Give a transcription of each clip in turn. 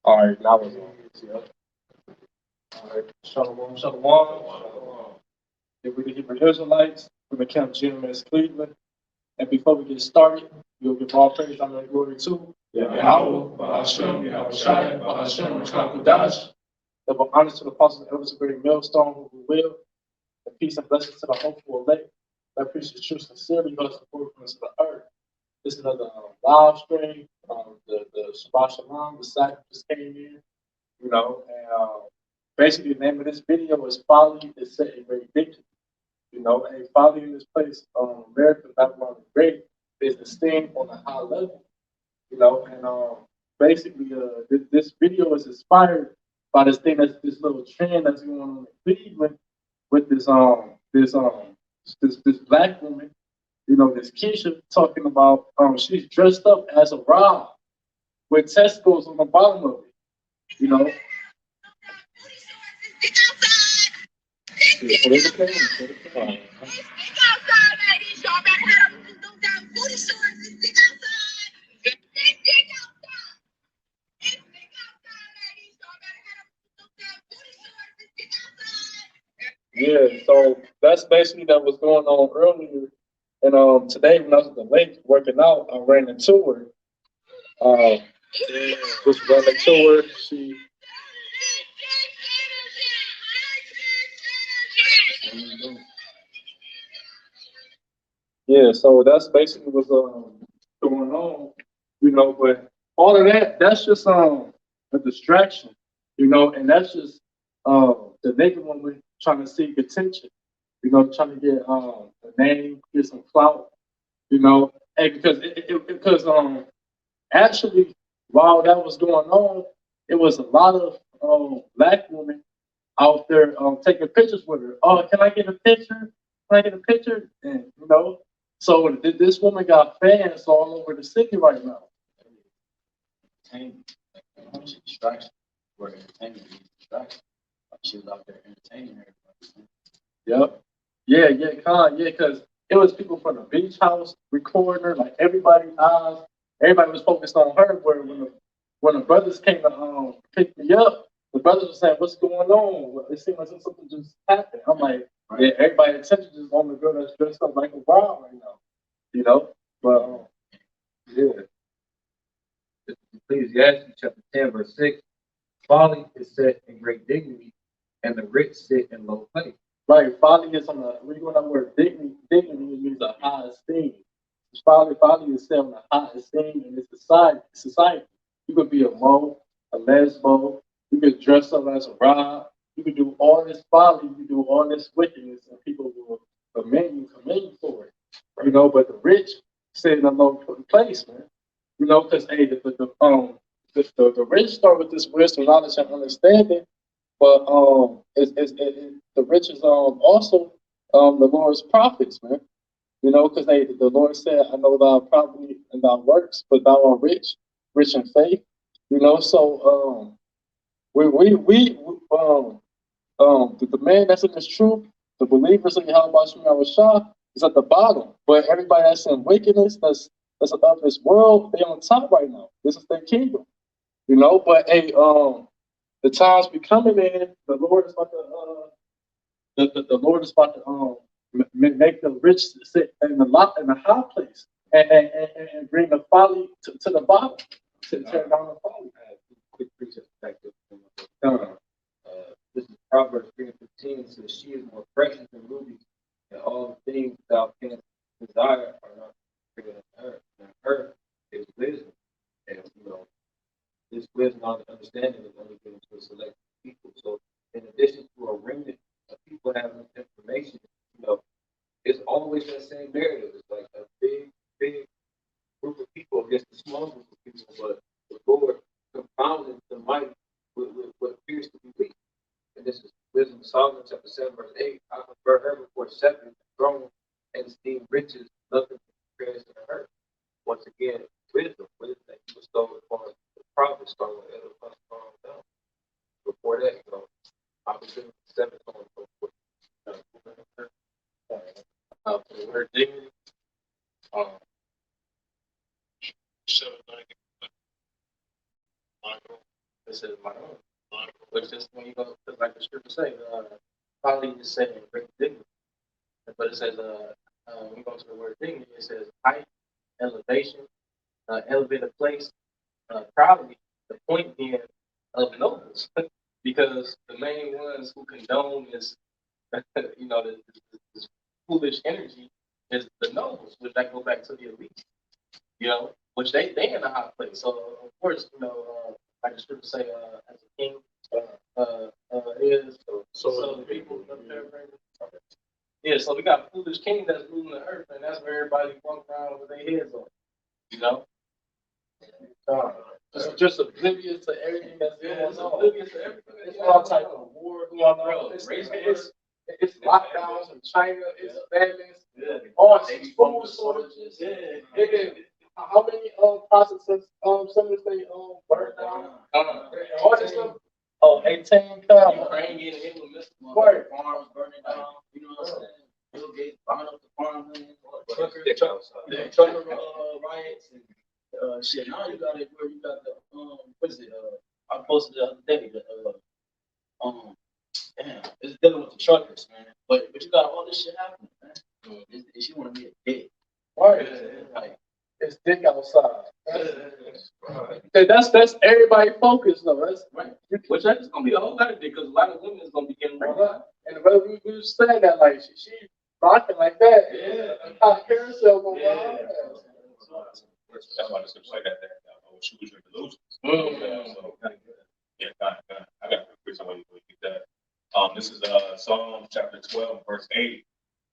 All right, now we're going. Yep. All right, shalom, shalom, shalom. If we the Hebrew Israelites from the camp GMS Cleveland. And before we get started, we'll give all praise, honor, and glory to Yahweh, Bahashem, Yahweh Shai, Bahashem, Kakudash. Double honors to the apostles and elders of great millstone who will, and peace and blessings to the hopeful elect. That preach the truth sincerely, goes to the of the earth. This is another live stream. The Shabbat Shalom, the site just came in, and basically the name of this video is Folly is set in great victory. And Folly in this place, America, Babylon the Great, is esteemed on a high level, and basically this video is inspired by this little trend that's going on in Cleveland with this black woman, this Keisha talking about she's dressed up as a Rob with testicles on the bottom of it, Yeah, so that's basically that was going on earlier. And today when I was at the lake working out, I ran into her. Just ran into her. Yeah, so that's basically what's going on, but all of that's just a distraction, and that's just the naked woman trying to seek attention, trying to get a name, get some clout, and because actually while that was going on, it was a lot of black women out there taking pictures with her. Oh, can I get a picture? Can I get a picture? And so this woman got fans all over the city right now. Entertainment, like distraction, where entertainment is distraction. Like she was out there entertaining everybody. Yep. Yeah, because it was people from the beach house recording her, like everybody's eyes, everybody was focused on her. Where when the brothers came to pick me up, the brothers were saying, "What's going on?" It seemed like something just happened. I'm like, yeah, everybody's attention is on the girl that's dressed up like a bride right now, But yeah. Ecclesiastes chapter 10, verse 6. Folly is set in great dignity, and the rich sit in low place. Right, folly is on the when you go that word dignity, dignity means a high esteem. Folly is set on a high esteem in this society. You could be a mo, a lesbo, you could dress up as a rob, you could do all this folly, you could do all this wickedness, and people will commend you for it. But the rich sit in a low place, man. Because hey, the rich start with this wisdom, knowledge, and understanding, but the rich is also the Lord's prophets, man. Because the Lord said, "I know thy poverty and thy works, but thou art rich in faith." So we the man that's in this truth, the believers in Yahweh Shah is at the bottom, but everybody that's in wickedness, that's above this world, they on top right now. This is their kingdom, But hey, the times be coming in. The Lord is about to the Lord is about to make the rich sit in the high place and bring the folly to the bottom, to tear down the folly. Quick precept perspective. This is Proverbs 3:15. Says, "She is more precious than rubies, and all the things thou canst desire are not greater than her. And her is wisdom, and this wisdom and understanding is only given to a select people. So, in addition to a remnant of people having information, it's always that same narrative. It's like a big group of people against a small group of people, but the Lord confounded the mighty with what appears to be weak. And this is Wisdom of Solomon, chapter 7, verse 8. I prefer her before scepter and throne, and esteem riches nothing compares to her. Once again, wisdom that he bestowed upon the prophet, starting with Edward down. Before that, opportunity 7 on so forth. For the word dignity, 790. It says my own. Which is when you go, like the scripture say, Folly is saying great dignity. But it says, when you go to the word dignity, it says height, elevation, elevated place, proudly. The point being of nobles, because the main ones who condone this, this foolish energy is the nobles, which I go back to the elite, which they in a high place. So of course, like the scripture say, as a king is, so the people. Yeah, so we got foolish king that's ruling the earth, and that's where everybody walk around with their heads on, you know. Just oblivious to everything that's going on. Oblivious to everything. It's all type of war going on. It's lockdowns in China. It's famines. All these food shortages. How many processes some of they burned down? All this stuff. Oh, 18 cars. Ukraine getting hit with missiles. Farms burning down. You know what I'm saying? Bill Gates buying up the farmland. Trucker riots and shit. Now you got it where you got the what is it? I posted the other day the damn, it's dealing with the truckers, man. But you got all this shit happening, man. It's you want to be a dick. Right. Like it's dick outside. That's everybody focused though. That's right. Which that's gonna be a whole lot of dick because a lot of women is gonna be getting right. And the way we was saying that like she rocking like that. Yeah. Hot carousel going on. That's why the scripture like that. Choose your delusions. So, yeah, I got to preach on you get that. This is Psalm chapter 12, verse 8.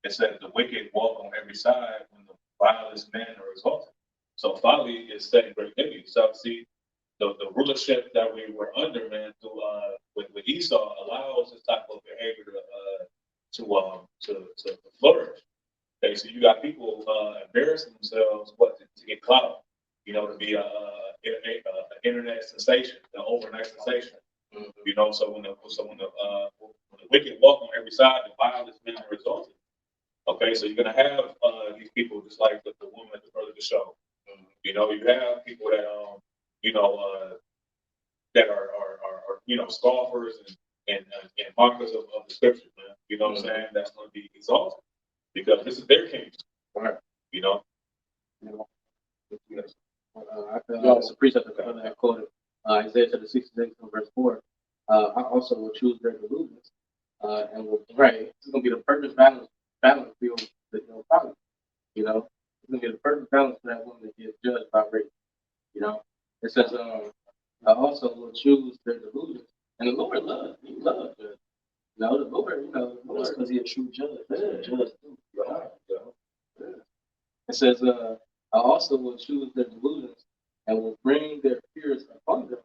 It says, "The wicked walk on every side when the vilest men are exalted." So folly is setting great dignity. So see, the rulership that we were under, man, through with Esau allows this type of behavior to flourish. Okay, so you got people embarrassing themselves, to get clout, to be an internet sensation, an overnight sensation. Mm-hmm. So when the wicked walk on every side, the vilest men are exalted. Okay, so you're gonna have these people just like the woman at the front of the show. Mm-hmm. You have people that that are scoffers and mockers of the scriptures, man. You know what I'm saying? That's gonna be exalted. Because this is their king, right? I can also preach at the I quoted Isaiah chapter 66 verse 4. I also will choose their delusions, and will right. It's gonna be the perfect balance field with no problem. It's gonna be the perfect balance for that woman to get judged by race. It says I also will choose their delusions, and the Lord loves. He loves judge. The Lord, because He's a true judge. Judge too. It says, I also will choose their delusions and will bring their fears upon them,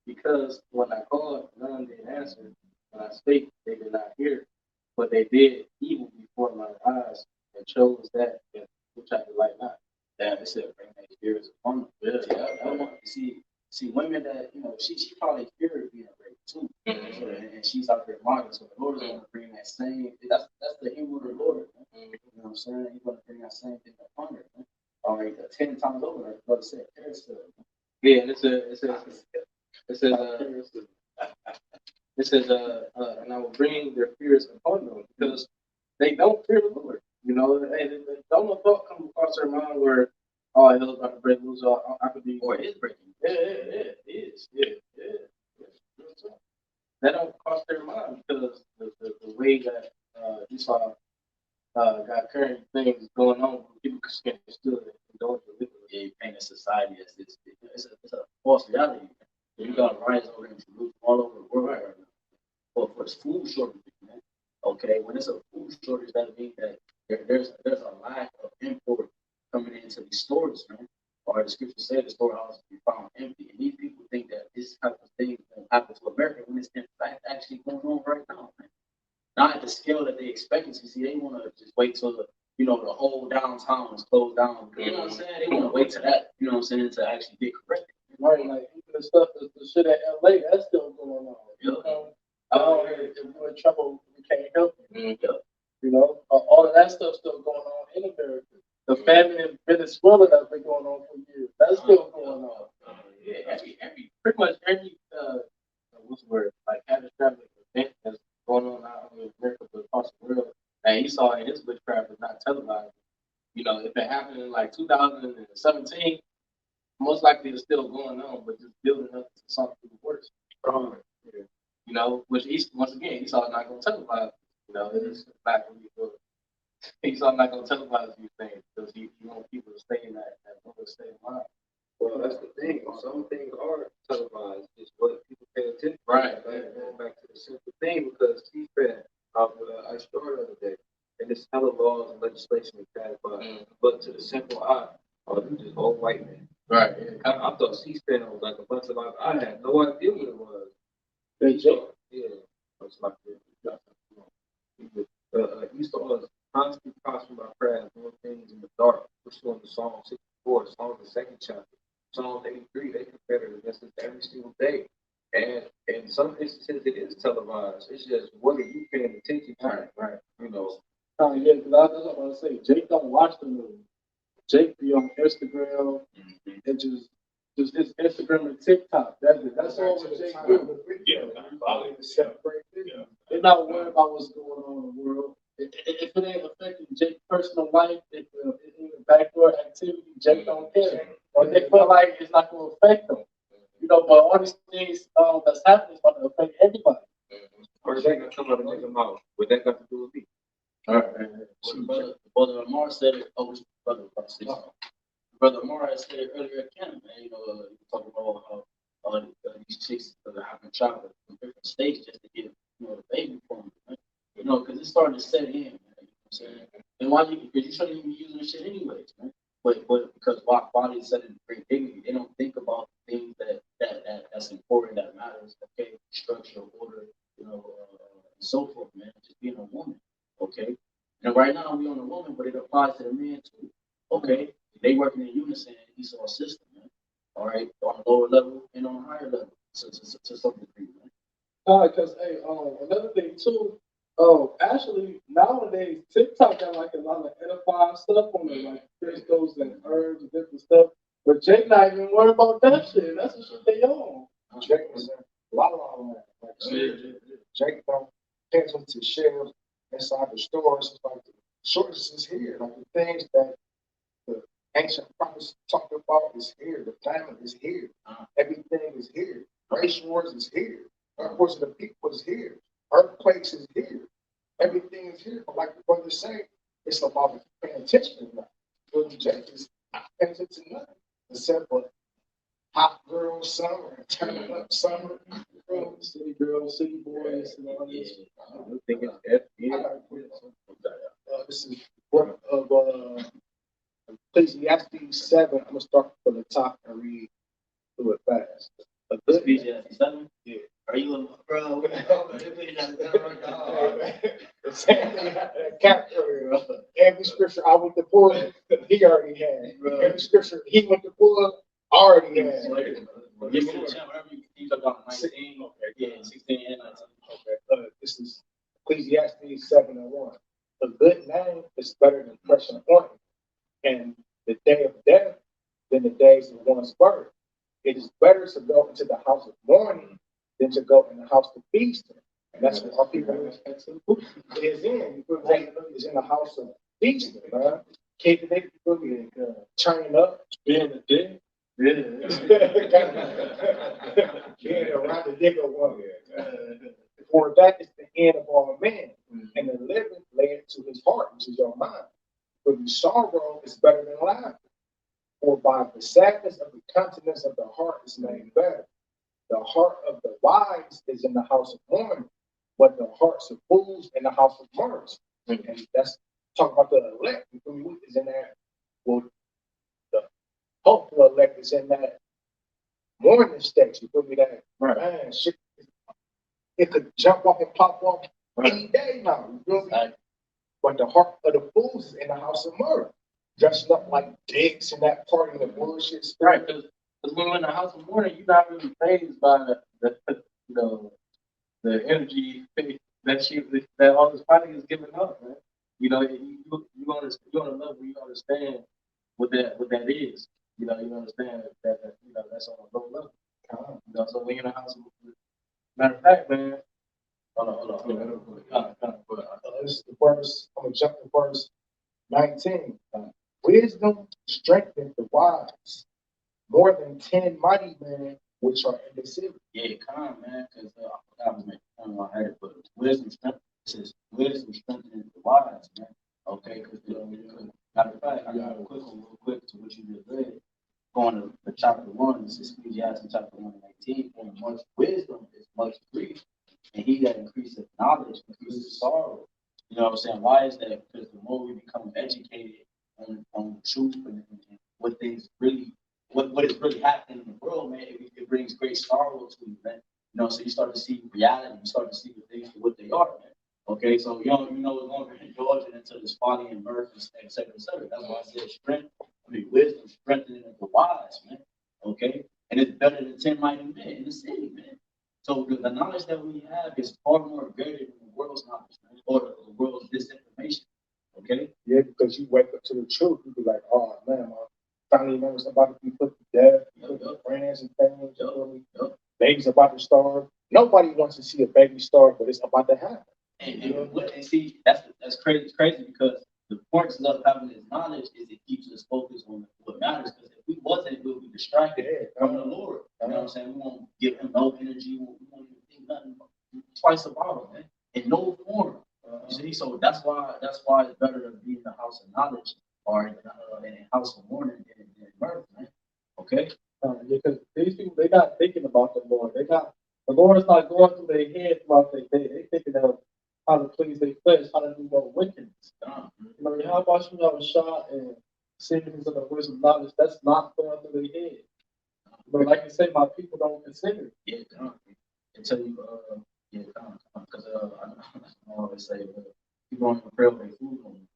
because when I called, none did answer. When I spake, they did not hear, but they did evil before my eyes and chose that which I delight not. Damn, it said, bring their fears upon them. Yeah, I want to see women that, she probably feared being raped too. Mm-hmm. And she's out there mocking. So the Lord is going to bring that same, that's the Hebrew of the Lord. Mm-hmm. You know what I'm saying? He's going to bring that same thing upon her. All right, 10 times over, like brother said, yeah, and it says, and I will bring their fears upon them because they don't fear the Lord. And don't no thought come across their mind where, oh, hell's about to break loose, or I could be, or it is breaking. Yeah, it is. Yeah. That don't cross their mind because the way that Esau got current things going on, people can still indulge in it. Paint society as this. It's a false reality. So you got riots over in Jerusalem, all over the world right now. For food shortage, man. Okay, when it's a food shortage, that means that there's a lack of import coming into these stores, man. Or the scripture said the storehouse will be found empty. And these people think that this type of thing will happen to America when it's in fact actually going on right now, man. Not at the scale that they expect to see. They want to just wait till the whole downtown is closed down. You know what I'm saying? They want to wait till that, to actually get corrected. Right, like even the stuff, the shit at LA, that's still going on. If you're in trouble, we can't help you. Mm-hmm. All of that stuff still going on in America. The famine in Venezuela that's been going on for years, that's still going on. Pretty much every saw in his witchcraft is not televised. You know, if it happened in like 2017, most likely it's still going on, but just building up to something worse. Yeah. You know, which once again, Esau's not going to televise. You know, it's not going to be good. Esau's not going to televise these things because you want people to stay in that state of mind. Well, that's the thing. Some things are televised. It's what people pay attention to. Right. Going back to the simple thing, because C-SPAN, I started the other day, and it's hella laws and legislation is passed by. But to the simple eye, you just old white man. Right. I thought C-SPAN was like a bunch of like, I had no idea what it was. They joke. Yeah. It's like, you saw us constantly crossing my path, doing things in the dark. We're showing the Psalm 64, Psalm the second chapter. Psalm 83, they compare it against us every single day. And in some instances, it is televised. It's just, what are you paying attention to? Right. You know. Yeah, because that's what I want to say. Jake don't watch the movie. Jake be on Instagram and just his Instagram and TikTok. That's all what Jake do. They're not worried about what's going on in the world. If it ain't affecting Jake's personal life, if it ain't backdoor activity, Jake don't care. Or they feel like it's not going to affect them. You know, but all these things that's happening is going to affect everybody. Or Jake gonna come out and make them out. What that got to do with me? All right. Brother Amar said it. Brother Amar had said it earlier at camp, man. You know, he talked about how these chicks that are having child from different states just to get the baby formula, man. You know, because it's starting to set in, man. You know what I'm saying? And why because you shouldn't even be using this shit anyways, man. But because body is set in great dignity, they don't think about things that's important, that matters. Okay, structure, order, you know, and so forth, man. Just being a woman, okay. And right now we on a woman, but it applies to the man too. Okay, they working in unison in Esau system, man. All right, on a lower level and on a higher level, to some degree, man. Because another thing too. Actually, nowadays TikTok got like a lot of edifying stuff on it, like crystals and herbs and different stuff. But Jake not even worried about that shit. That's the shit they on. Jake was a lot of Jake don't pay attention to shelves inside the stores. It's like the shortages is here. Like the things that the ancient prophets talked about is here. The famine is here. Everything is here. Race wars is here. Of course, the people is here. Earthquakes is here. Everything is here. But like the brother say, it's about paying attention to nothing. Willie Jake is not paying attention to nothing except for hot girl summer and turning up summer. City girls, city boys, and all this. I'm thinking FBI. This is one of Ecclesiastes 7. I'm gonna start from the top and read through it fast. Ecclesiastes 7? Yeah. Are you a bro? Every scripture I went to pull, he already had. Every scripture he went to pull, already had. Give me the chance, whatever you talk about 19. Okay. Yeah, 16 and 19. Okay. This is Ecclesiastes 7:1. A good name is better than precious ointment, and the day of death than the days of one's birth. It is better to go into the house of mourning than to go in the house of feasting. And that's what our people is in. Is in the house of feasting, man. Keeping it really turning up, Being a dick. being around the nigga one. For that is the end of all men, and the living led to his heart, which is your mind. For the sorrow is better than laughter. For by the sadness of the countenance of the heart is made better. The heart of the wise is in the house of mourning, but the hearts of fools in the house of mirth. And that's talking about the elect. Is in that. Well, the hopeful elect is in that mourning state. You feel me? That man, shit, it could jump off and pop off any day now. You feel me? But the heart of the fools is in the house of mirth, dressed up like dicks and that part of the bullshit stuff. Right, because when you're in the house of mourning, you're not really phased by the energy that all this body is giving up, man. You know, you're on a level where you understand what that is. You know, you understand that that's on a low level. You know, so when you're in the house of mourning, matter of fact, man. Hold on. this is the verse, I'm gonna jump to verse 19. Wisdom strengtheneth the wise more than 10 mighty men which are in the city. Yeah, come man, because I forgot I don't know how it, but wisdom strength. It says wisdom strengthens the wise, man. Okay, because matter of fact, I got a quick one, real quick to what you just read. Going to chapter 1, this is Ecclesiastes chapter 1 and 18. And much wisdom is much grief, and he that increases knowledge increases sorrow. You know what I'm saying? Why is that? Because the more we become educated on truth and what things really, what is really happening in the world, man, it brings great sorrow to you, man. You know, so you start to see reality, you start to see the things for what they are, man. Okay, so you know, it's going to indulge into this folly and mirth and et cetera, et cetera. That's why I said strength, wisdom, strengthening of the wise, man. Okay, and it's better than 10 mighty men in the city, man. So the knowledge that we have is far more greater than the world's knowledge, man, or the world's disinformation. Okay. Yeah, because you wake up to the truth, you be like, oh man, my family members about to be put to death, friends and family, babies about to starve. Nobody wants to see a baby starve, but it's about to happen. And see, that's crazy. It's crazy because the importance of having this knowledge is it keeps us focused on what matters. Because if we wasn't, we'll be distracted from the Lord. You know what I'm saying? We won't give him no energy. We won't even think nothing twice about him, man. In no form. You see, so that's why it's better to be in the house of knowledge or in the house of mourning than mirth, man. Okay. Because these people, they're not thinking about the Lord. The Lord is not going through their head throughout their day. They're thinking of how to please their flesh, how to do more wickedness. You know, how about you have a shot and seekings of the wisdom knowledge? That's not going through their head. But like you say, my people don't consider it. Yeah, until you, because I always say, people don't even pray over their food on you.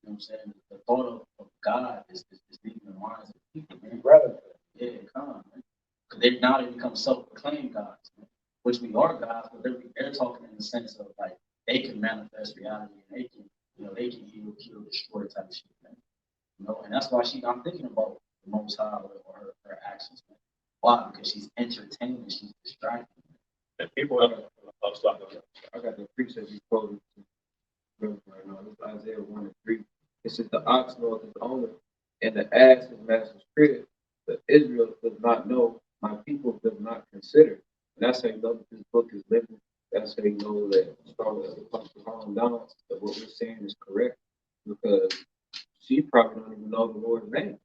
You know what I'm saying? The thought of God is deep in the minds of people, man. Rather, Yeah, man. Because they become self-proclaimed gods, man. Which we are gods, but they're talking in the sense of like they can manifest reality and they can heal, kill, destroy type shit, man. You know, and that's why I'm thinking about the Most High or her actions, man. Why? Because she's entertaining, she's distracting. And people are I got the precept you quoted right now. It's Isaiah 1 and 3. It says the ox knoweth his owner, and the ass his master's crib. But Israel does not know, my people does not consider. And that's how you know that this book is living. That's how you know that Star Wars is falling down, that what we're saying is correct. Because she probably don't even know the Lord's name.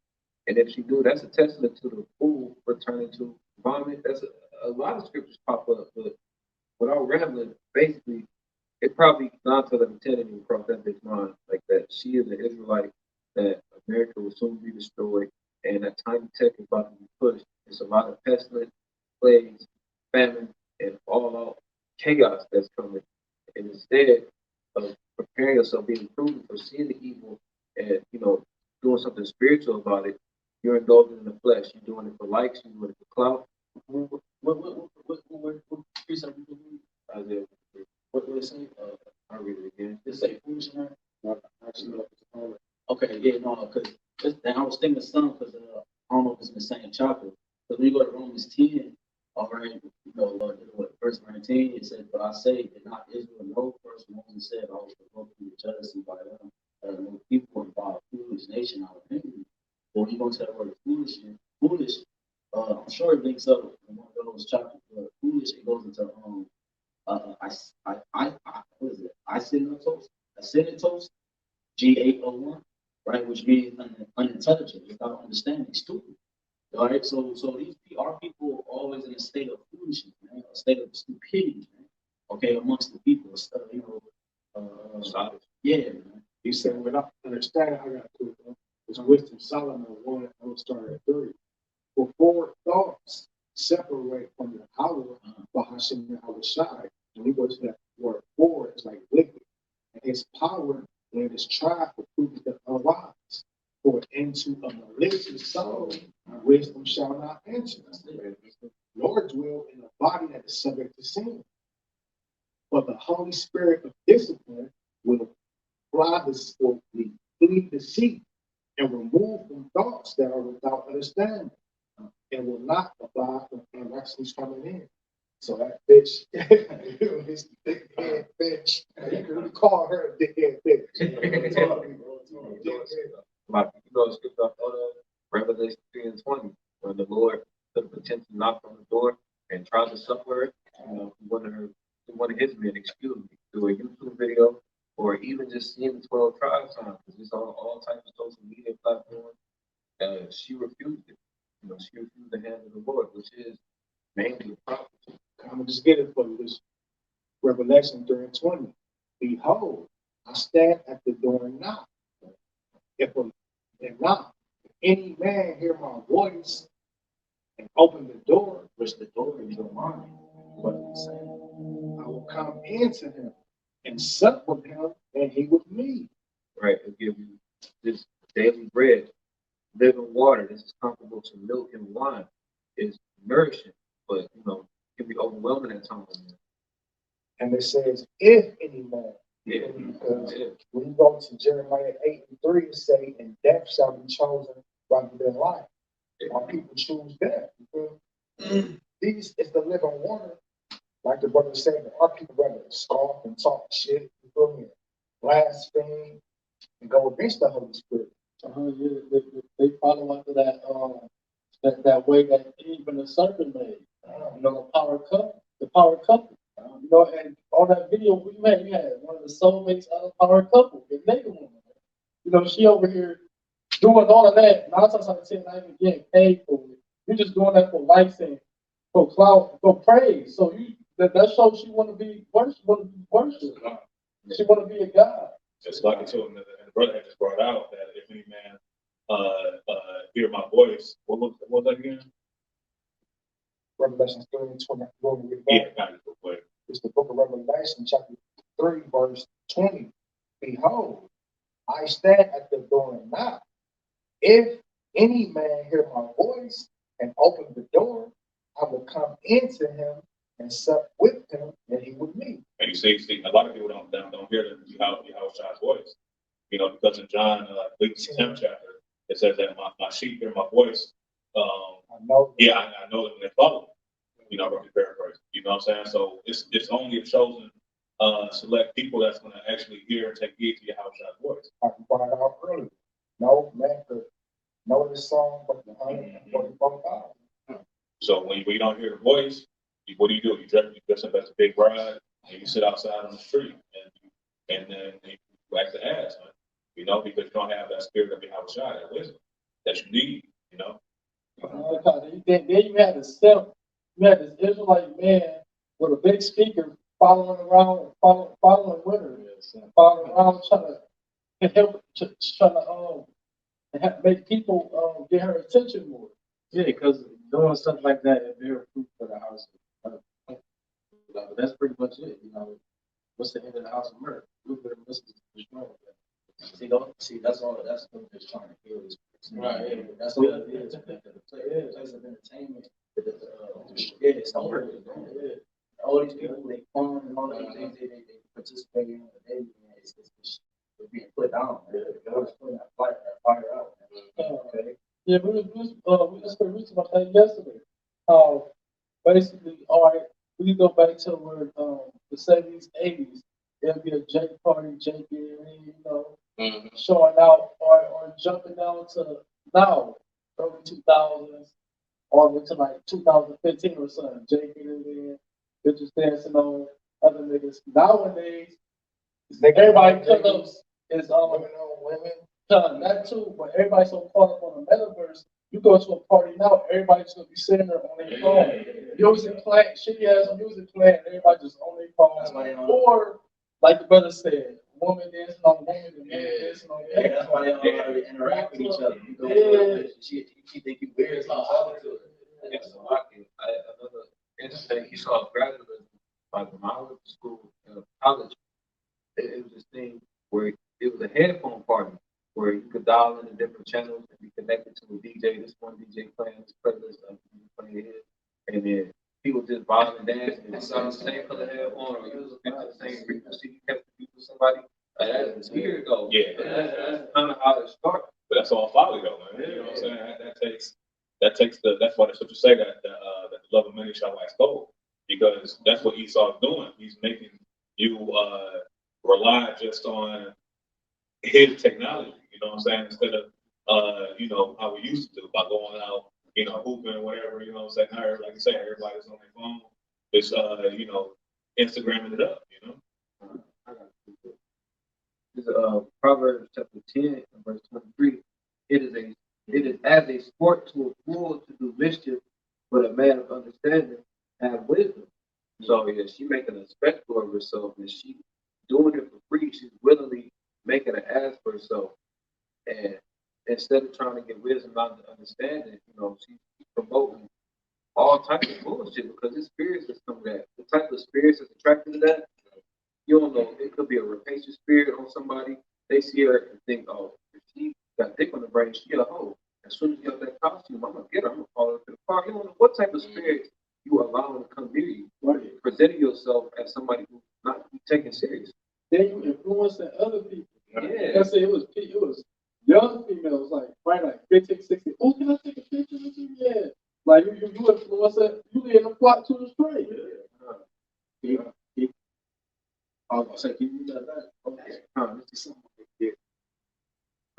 And if she do, that's a testament to the fool returning to vomit. That's a lot of scriptures pop up, but without rambling, basically, it probably 9 to 11, 10 didn't even cross that bitch mind like that. She is an Israelite, that America will soon be destroyed, and that tiny tech is about to be pushed. It's a lot of pestilence, plagues, famine, and all out chaos that's coming. And instead of preparing yourself, being prudent for seeing the evil and doing something spiritual about it, you're indulging in the flesh. You're doing it for likes. You're doing it for clout. What precept you believe? Isaiah, What it say? I'll read it again. It say foolish man. Okay, yeah, no, because I was thinking of some because I don't know if it's in the same chapter. Because when you go to Romans 10, all right, verse 19, it says, "But I say, did not Israel know?" First Moses said, "I was provoked to jealousy by them, no people and by a foolish nation out of envy." But when you go to that word foolish, I'm sure it links up in one of those chapters. Foolish, it goes into what is it? Isinatos, G801, right? Which means unintelligent, without understanding, stupid. All right, so our people are always in a state of foolishness, man, a state of stupidity, man. Okay, amongst the people, yeah, man. he said, without understanding, I got to it's wisdom Solomon 1, I'm gonna start at 3. For forward thoughts separate from the power by Hashem Yahushai. When we go to that word forward, it's like liquid. And his power, when it is tried, for prove the unwise. For into a malicious soul, wisdom shall not enter. Lord dwell in a body that is subject to sin. But the Holy Spirit of discipline will flee deceit and remove from thoughts that are without understanding, and will not abide from unrighteousness coming in. So that bitch, this thick head bitch, you can really call her a dick head bitch. Like, the scripture I thought of, Revelation 3 and 20, when the Lord took the tenth knocked on the door and tried to suffer her, one of his men, excuse me, through a YouTube video, or even just seeing the 12 tribes on, because it's on all types of social media platforms. She refused it. She refused the hand of the Lord, which is mainly a prophet. I'm gonna just get it for you. This Revelation 3 and 20. Behold, I stand at the door and knock. If not, if any man hear my voice and open the door, which the door is your mind, what he's saying, I will come into him and sup with him and he with me. Right? It'll give you this daily bread, living water. This is comparable to milk and wine. It's nourishing, but it can be overwhelming at times. And it says, if any man, Yeah. because when you go to Jeremiah 8 and 3, it say, and death shall be chosen rather than life. Our people choose death. These is the living water. Like the brother said, our people rather scoff and talk shit, you feel me? Blaspheme and go against the Holy Spirit. Yeah, they follow after that way that even the serpent made. The power couple. And on that video we had one of the soulmates out of power couple, the naked woman. She over here doing all of that. 9 times out of 10, not even getting paid for it. You're just doing that for likes and for clout, for praise. So that shows she want to be worshipped. She want to be a god. Just like I told him, and the brother had just brought out that if any man hear my voice, what was that again? Revelation 3 and 20. Yeah, kind of quick. It's the book of Revelation, chapter 3, verse 20. Behold, I stand at the door and knock. If any man hear my voice and open the door, I will come into him and sup with him, and he with me. And you see, a lot of people don't hear the Yahushua's voice. Because in John, I believe it's the 10th chapter, it says that my sheep hear my voice. I know. Yeah, I know them and they follow me. Roughly paraphrase. You know what I'm saying? So it's only a chosen select people that's going to actually hear and take heed to Yahushua's voice. I can find out earlier. No man could know this song, but the 144,000. So when you don't hear the voice, what do? You dress up as a big bride and you sit outside on the street and then you act the ass, man. Because you don't have that spirit of Yahushua, that wisdom that you need. Then you had this Israelite man with a big speaker following with her, following around trying to make people get her attention more. Yeah, because doing stuff like that is very fruit for the house of murder. That's pretty much it. What's the end of the house of murder? See, that's all. That's what they're trying to kill this person. Right. Yeah, that's all it is. The place of entertainment. It's over. Yeah. All these people, they fun and all these things they participate in on a daily. It's being put down. God is putting that fire out. Okay. Yeah, we just talking about that yesterday. Basically, all right, we can go back to where the 70s, 80s. There'll be a Jake party, Jake showing out or jumping down to now, early 2000s, all the way to like 2015 or something. Jake getting in, bitches dancing on other niggas. Nowadays, everybody colors is women on women. That too, but everybody's so caught up on the metaverse. You go to a party now, everybody's gonna be sitting there on their phone. Music playing, shitty ass music playing, everybody just on their phone. Or, like the brother said, woman dancing on woman and man dancing on man. That's why they don't know how to interact with each other. You go to she think you weird. It's not talking to her. Another interesting, he saw gradualism. Like when I went to school, college, it was this thing where it was a headphone party where you could dial into different channels and be connected to a DJ. This one DJ playing this playlist, playing his, and then people just bob and dance and it's on the same color headphone or use the same frequency you kept with somebody. That is weird though. Yeah, that's kind of how it started. But that's all folly though, man. You know what I'm saying? That takes that's why the scripture say that the love of many shall wax cold. because that's what Esau's doing. He's making you rely just on his technology. You know what I'm saying? Instead of how we used to do by going out, hooping or whatever. You know what I'm saying? Now, like you say, everybody's on their phone. It's Instagramming it up. This is Proverbs chapter 10 and verse 23. It is as a sport to a fool to do mischief, but a man of understanding have wisdom. So yeah, she making a spectacle of herself, and she doing it for free. She's willingly making an ass for herself, and instead of trying to get wisdom out of understanding, she's promoting all types of bullshit because it's spirits that's coming at the type of spirits that's attracted to that. You don't know. It could be a rapacious spirit on somebody. They see her and think, oh, if she got dick on the brain, she a hoe. As soon as you have that costume, I'm gonna get her. I'm gonna follow her to the park. You don't know what type of spirit you allowing to come near you. Right. Presenting yourself as somebody who's not taken serious. Then you influencing other people. Yeah. I said it was young females like 15, 16. Oh, can I take a picture with you? Yeah. Like you influencer, you getting a flock to the street. Yeah. I was gonna say, can you read that back? Okay. This is something. Yeah.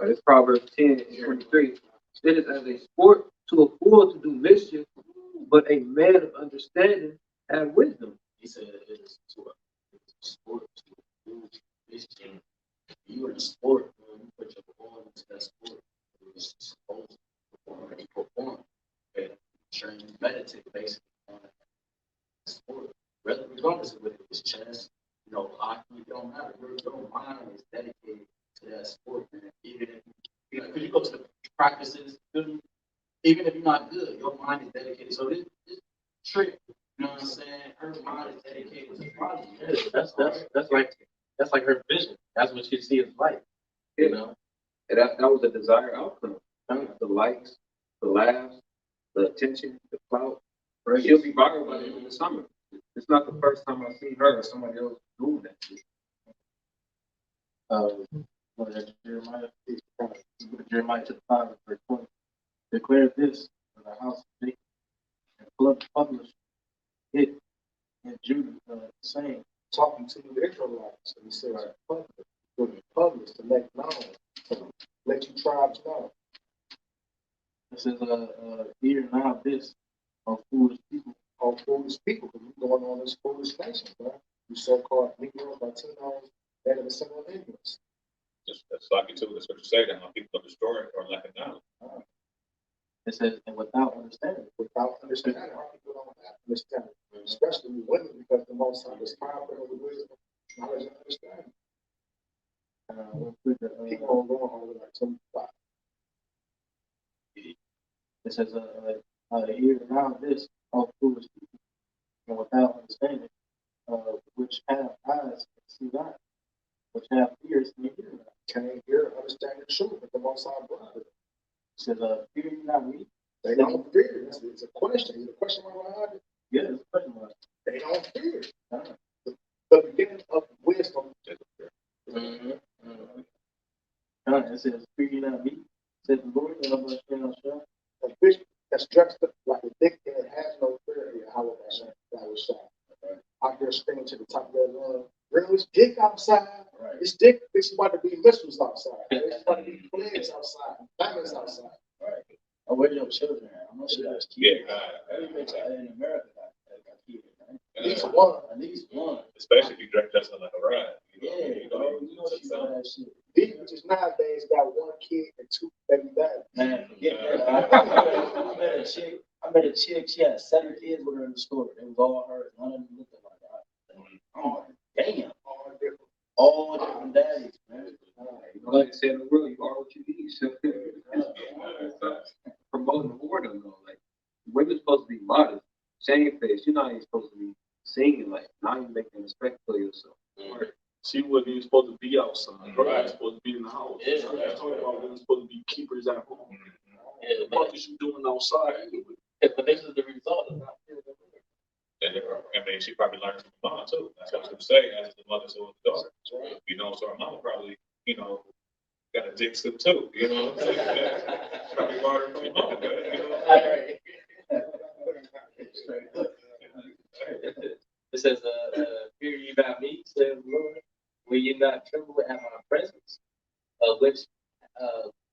It's Proverbs 10 and 23. It is as a sport to a fool to do mischief, but a man of understanding have wisdom. He said it is a sport to a fool to do mischief. You in a sport, when you put your ball into that sport, it was supposed to perform, and you perform. And sure, you meditate basically on that sport. Regardless of whether it's chess, hockey, it don't matter. Your mind is dedicated to that sport, man. Even if because you go to the practices, even if you're not good, your mind is dedicated. So this trick, you know what I'm saying? Her mind is dedicated to Folly. Yeah, That's like her vision. That's what she sees life. And that was the desired outcome. The likes, the laughs, the attention, the clout. Right. She'll be viral by the end of the summer. It's not the first time I've seen her or somebody else doing that shit. Jeremiah to the 5 verse 20. Declare this for the house of Jacob and publish it in Judah, saying, Talking to the Israelites, and he says, publish to make known, to let you tribes know. this is hear now this of foolish people. All foolish people, because we're going on this foolish nation, right? You so-called Negroes, Latinos, that are the similar ignorance. That's like it too. That's what you say. That how people are destroyed or lack of knowledge. It says, and without understanding. Without understanding, our people don't have understanding, especially women, because the most time is power with wisdom, knowledge, and understanding. People are going over like 25. It says, hear now this of foolish people, and without understanding, which have eyes and see not, which have ears and hear not. Can't hear, understand the truth, but the most high brother. It says, fear you not me. They don't fear. It's a question. Is a question mark behind it? Yeah, it's a question mark. They don't fear. The beginning of wisdom is fear. It says, fear you not me. It says, the Lord that I'm going to A fish that's dressed up like a dick and it has no fear. Yeah, how would that was shot? Out here screaming to the top of their lungs, "Real, it's dick outside. Right. It's dick. It's about to be missiles outside. It's about to be planes outside. Diamonds outside." Right. Or where your children at? I'm not sure that's kids. Yeah, Every bitch in America got kids, right? At least one. At least one. Especially if you dress just like a ride. You know she know that shit. These bitches nowadays got one kid and two baby daddies. Man, forget that. I met a chick. She had 7 kids with her in the store. It was all her. None of them looked like that. Oh, damn. All different daddies, man. Like I said in the world, you are what you eat. So promoting boredom though. Like women's supposed to be modest, shamefaced. You're not even supposed to be singing. Like now you're making a spectacle of yourself. Right. She wasn't even supposed to be outside. Right. She's supposed to be in the house. Yeah. That's talking about women supposed to be keepers at home. Yeah, What is you doing outside? but this is the result of not feeling the Lord. I mean, she probably learned from her mom too. That's what I was going to say. As the mother, so the daughter. So her mama probably, got a dick slip too. Probably learned from your mom. It says, fear ye not me, says the Lord. Will ye not tremble at my presence,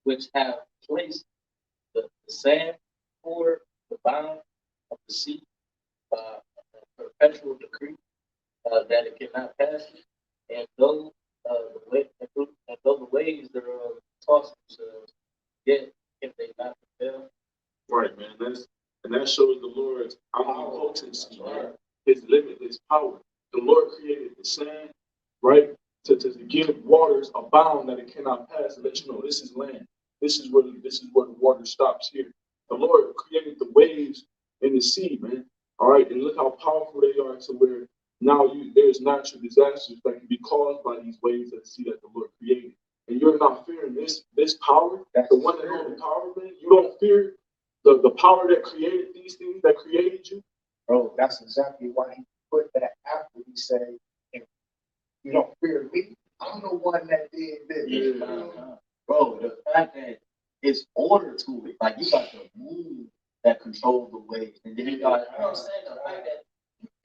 which have placed the sand for the bound of the sea by a perpetual decree, that it cannot pass it, and though and though the waves thereof toss themselves, yet if they not prevail. Right, man. And that shows the Lord's omnipotency, right? His limitless power. The Lord created the sand, right? To give waters a bound that it cannot pass, and let you know this is land. This is where the water stops here. The Lord created the waves in the sea, man. All right, and look how powerful they are to where now there's natural disasters that can be caused by these waves of the sea that the Lord created. And you're not fearing this power, the one that owns the power, man. You don't fear the power that created these things, that created you. Bro, that's exactly why he put that after he said, if you don't fear me, I'm the one that did this. Yeah. Bro, the fact that it's order to it, like you got the moon that controls the waves, and then you got, you know what I'm saying, the fact that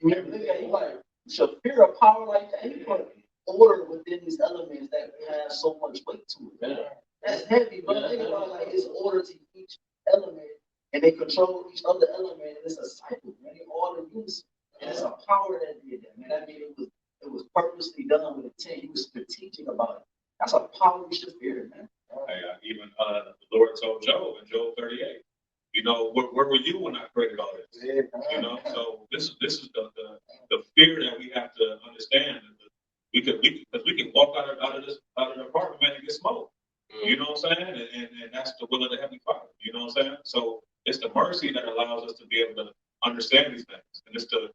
you look at it, you like, should fear a power like that, you put order within these elements that have so much weight to it. Man. That's heavy, but think about it, like it's order to each element, and they control each other element, and it's a cycle, man. They all in unison, and it's a power that did that, man. I mean, it was purposely done with intent. He was strategic about it. That's a power we should fear, man. Even the Lord told Job in Job 38, you know, where were you when I created all this? You know, so this is the fear that we have to understand. We can walk out of the apartment, man, and get smoked. You know what I'm saying? And that's the will of the Heavenly Father. You know what I'm saying? So it's the mercy that allows us to be able to understand these things, and it's the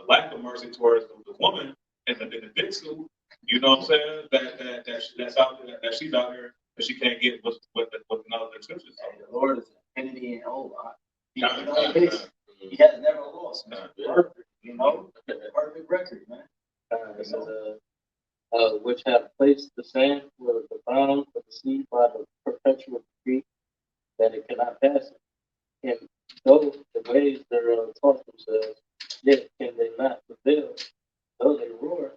lack of mercy towards the woman in the dick suit. You know what I'm saying? That's out there, that she's out here, but she can't get what the knowledge of scriptures. The Lord is infinity and whole. He has never lost, man. Perfect, you know, perfect record, man. It says, which have placed the sand for the bound of the sea by the perpetual decree, that it cannot pass it. And though the waves thereof toss themselves, yet can they not prevail. Though they roar,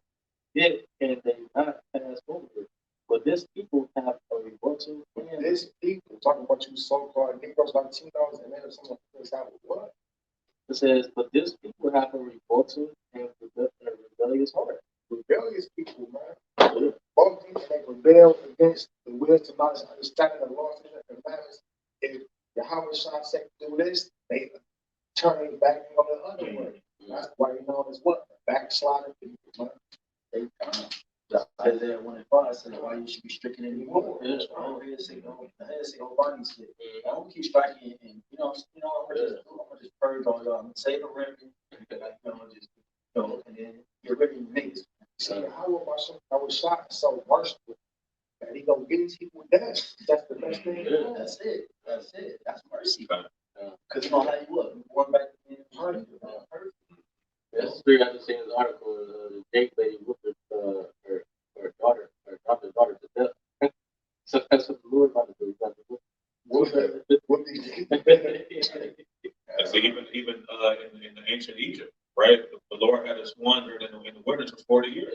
yet can they not pass over it. But this people have a revolting plan. This people, talking about you so-called Negroes, Latinos, and then some of us have what? It says, but this people have a revolting and rebellious heart. Rebellious people, man. Both people, they rebel against the wisdom, knowledge, and understanding of the laws and the commandments. If Yahweh Shah said to do this, they turn back on the other way. That's why you know it's what? Backsliding people, man. They Isaiah 1:5 said why you should be stricken anymore. Oh, here's say oh body sick. I don't keep striking and I'm gonna just purge all y'all. I'm gonna save a remnant, and then get rid of your niggas. See, I was shocked so merciful that he gonna get his people death. That's the best thing. Yeah, that's it. That's mercy. Because you know how you look. You're born back in the perfect. That's true. I just seen this article. The Jake lady whooped her daughter to death. So that's what the Lord about to do. And so even in the ancient Egypt, right? The Lord had us wander in the wilderness for 40 years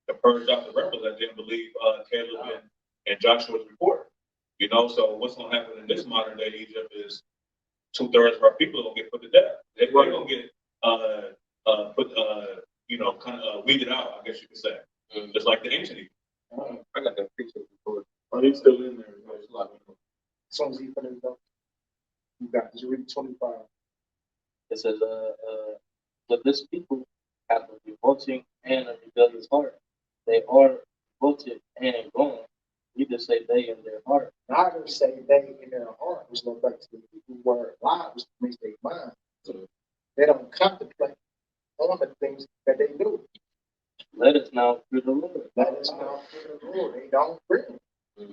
to purge out the rebels that didn't believe Caleb and Joshua's report. You know, so what's going to happen in this modern day Egypt is 2/3 of our people are going to get put to death. They're going to get kind of weeded out, I guess you could say. Just like the ancient Egypt. I got that appreciate before. Oh, he's still in there. As soon as he put it up, you got to read 25. It says, but this people have a revolting and a rebellious heart. They are revolted and gone. Neither say they in their heart. Neither say they in their heart, which goes back to the people who were alive, which makes their mind. So they don't contemplate on the things that they do. Let us now fear the Lord. Let us now fear the Lord. They don't fear him.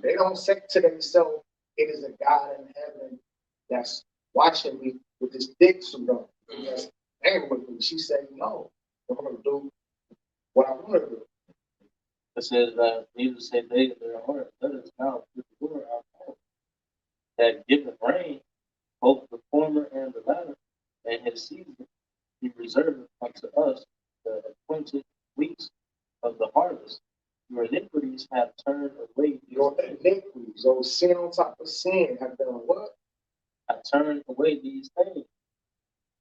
They don't say to themselves, it is a God in heaven that's watching me with this dick suit on. That's angry with me. She said, no, I'm going to do what I want to do. It says that neither say they in their heart. Let us now fear the Lord our God, that giveth rain, both the former and the latter, and his season, He reserved unto us the appointed weeks of the harvest. Your iniquities have turned away Your iniquities, those sin on top of sin, have done what? have turned away these things,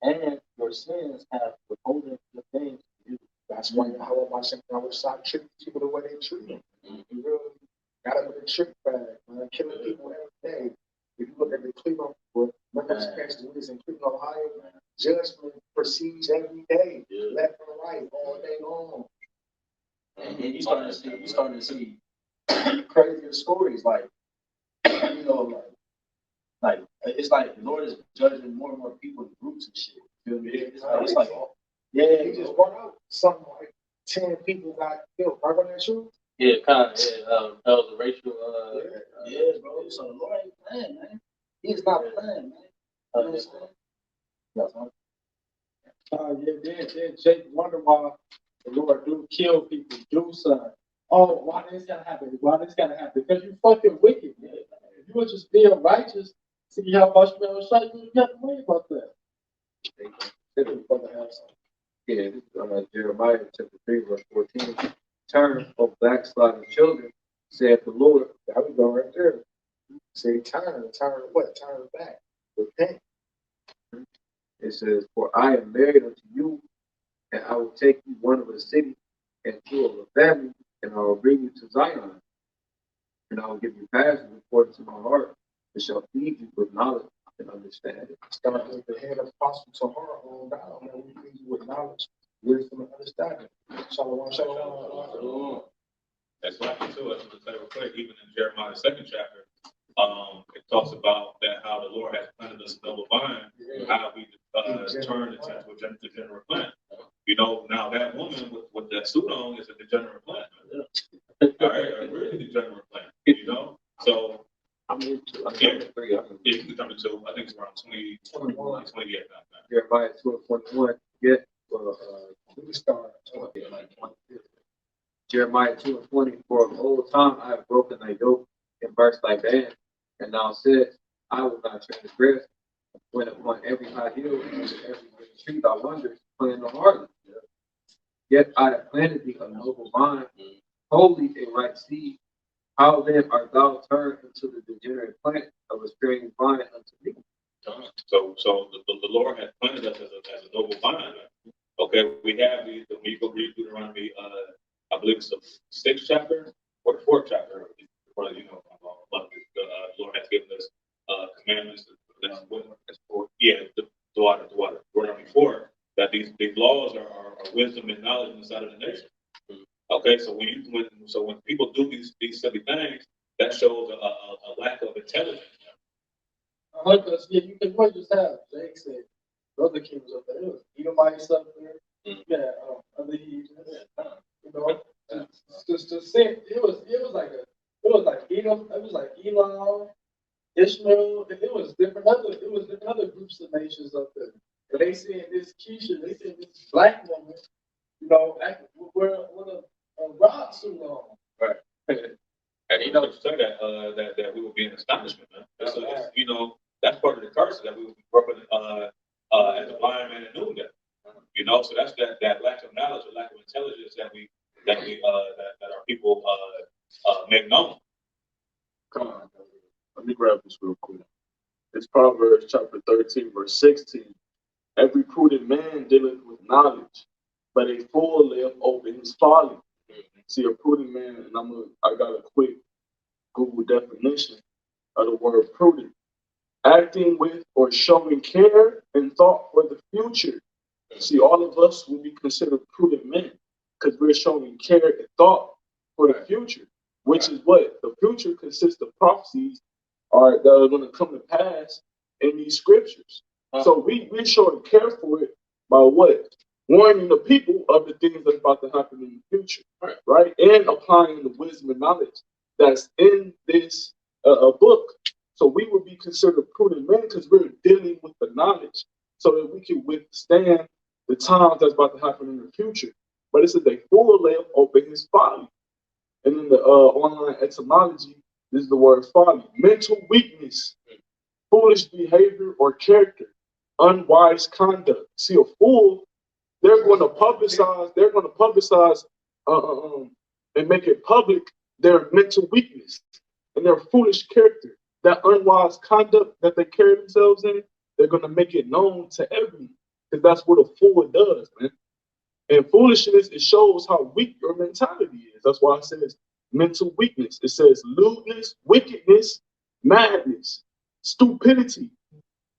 and your sins have withholden the things to you. That's why Yahweh stop treating people the way they treat them. You really got to with a trick bag, man, killing people every day. If you look at the Cleveland, remember this case was in Cleveland, Ohio, judgment proceeds every day, left and right, all day long. And you starting to see crazier stories like, you know, like it's like the Lord is judging more and more people in groups and shit. You feel me? It's like yeah, He just brought out something like 10 people got killed. Right, wasn't that true? Yeah, kind of. That was a racial. yeah, bro. So the Lord ain't playing, man. He's not playing, man. You know what I'm saying? Then Jake wonder why the Lord do kill people, do something. Oh, why this gotta happen? Why this gotta happen? Because you fucking wicked, man. If you were just being righteous, see how much man was shot, you got to worry about that. Yeah, this is Jeremiah chapter 3, verse 14. Turn, O backsliding children, saith the Lord. That was going right there. Say turn what? Turn back. Repent. It says, for I am married unto you, and I will take you one of a city, and two of a family, and I will bring you to Zion, and I will give you pastors according to my heart, and shall feed you with knowledge and understanding. Start with the head of apostle to heart on down, and we feed you with knowledge, wisdom, and understanding. Shalom, shalom. That's right, too. That's what it said real quick. Even in Jeremiah's 2nd chapter, it talks about that how the Lord has planted us a double vine, how we turn it into a degenerate plant. You know, now that woman with that suit on is a degenerate plant. All right, a really degenerate plant. You know, so I'm into yeah, 3. yeah, you can jump into. I think it's around 21, 20 years now. Jeremiah 2 and 21. Get We can start. Jeremiah 2 and 20. For of old time I have broken thy yoke and burst thy band, and thou saidst, I will not transgress. When upon every high hill and under every green tree thou wonders, playing the harlot. Yet I have planted thee a noble vine, wholly a right seed. How then art thou turned into the degenerate plant of a strange vine unto me? So the Lord has planted us as a noble vine. Okay, we have these. When you go read Deuteronomy, I believe it's the 6th chapter or the 4th chapter. Or, you know, the Lord has given us commandments. The water. Deuteronomy 4. That these laws are wisdom and knowledge inside of the nation. Okay, so when people do these silly things, that shows a lack of intelligence. Yeah, you can what just have Jake said. Brother King was up there. It was Edomites up there. Yeah, other heathens. You know, just to say it was like Edom. It was like Elam, Ishmael. It was different other groups of nations up there. But they said this Keisha, they said this black woman, you know, with a rock suit on. Right. And you know, to say that we will be in astonishment, man. It's, you know, that's part of the curse that we will be broken as a blind man in noonday. You know, so that's that lack of knowledge or lack of intelligence that our people make known. Come on, let me grab this real quick. It's Proverbs chapter 13, verse 16. Every prudent man dealeth with knowledge, but a fool layeth open his folly. See, a prudent man, and I got a quick Google definition of the word prudent. Acting with or showing care and thought for the future. See, all of us will be considered prudent men because we're showing care and thought for the future, which is what? The future consists of prophecies that are going to come to pass in these scriptures. So we're showing care for it by what? Warning the people of the things that's about to happen in the future, right? And applying the wisdom and knowledge that's in this book. So we would be considered prudent men because we're dealing with the knowledge so that we can withstand the times that's about to happen in the future. But it says a fool lay open his folly. And in the online etymology, this is the word folly. Mental weakness, foolish behavior or character, unwise conduct. See, a fool gonna publicize. They're gonna publicize and make it public their mental weakness and their foolish character, that unwise conduct that they carry themselves in. They're gonna make it known to everyone because that's what a fool does, man. And foolishness, it shows how weak your mentality is. That's why it says mental weakness. It says lewdness, wickedness, madness, stupidity.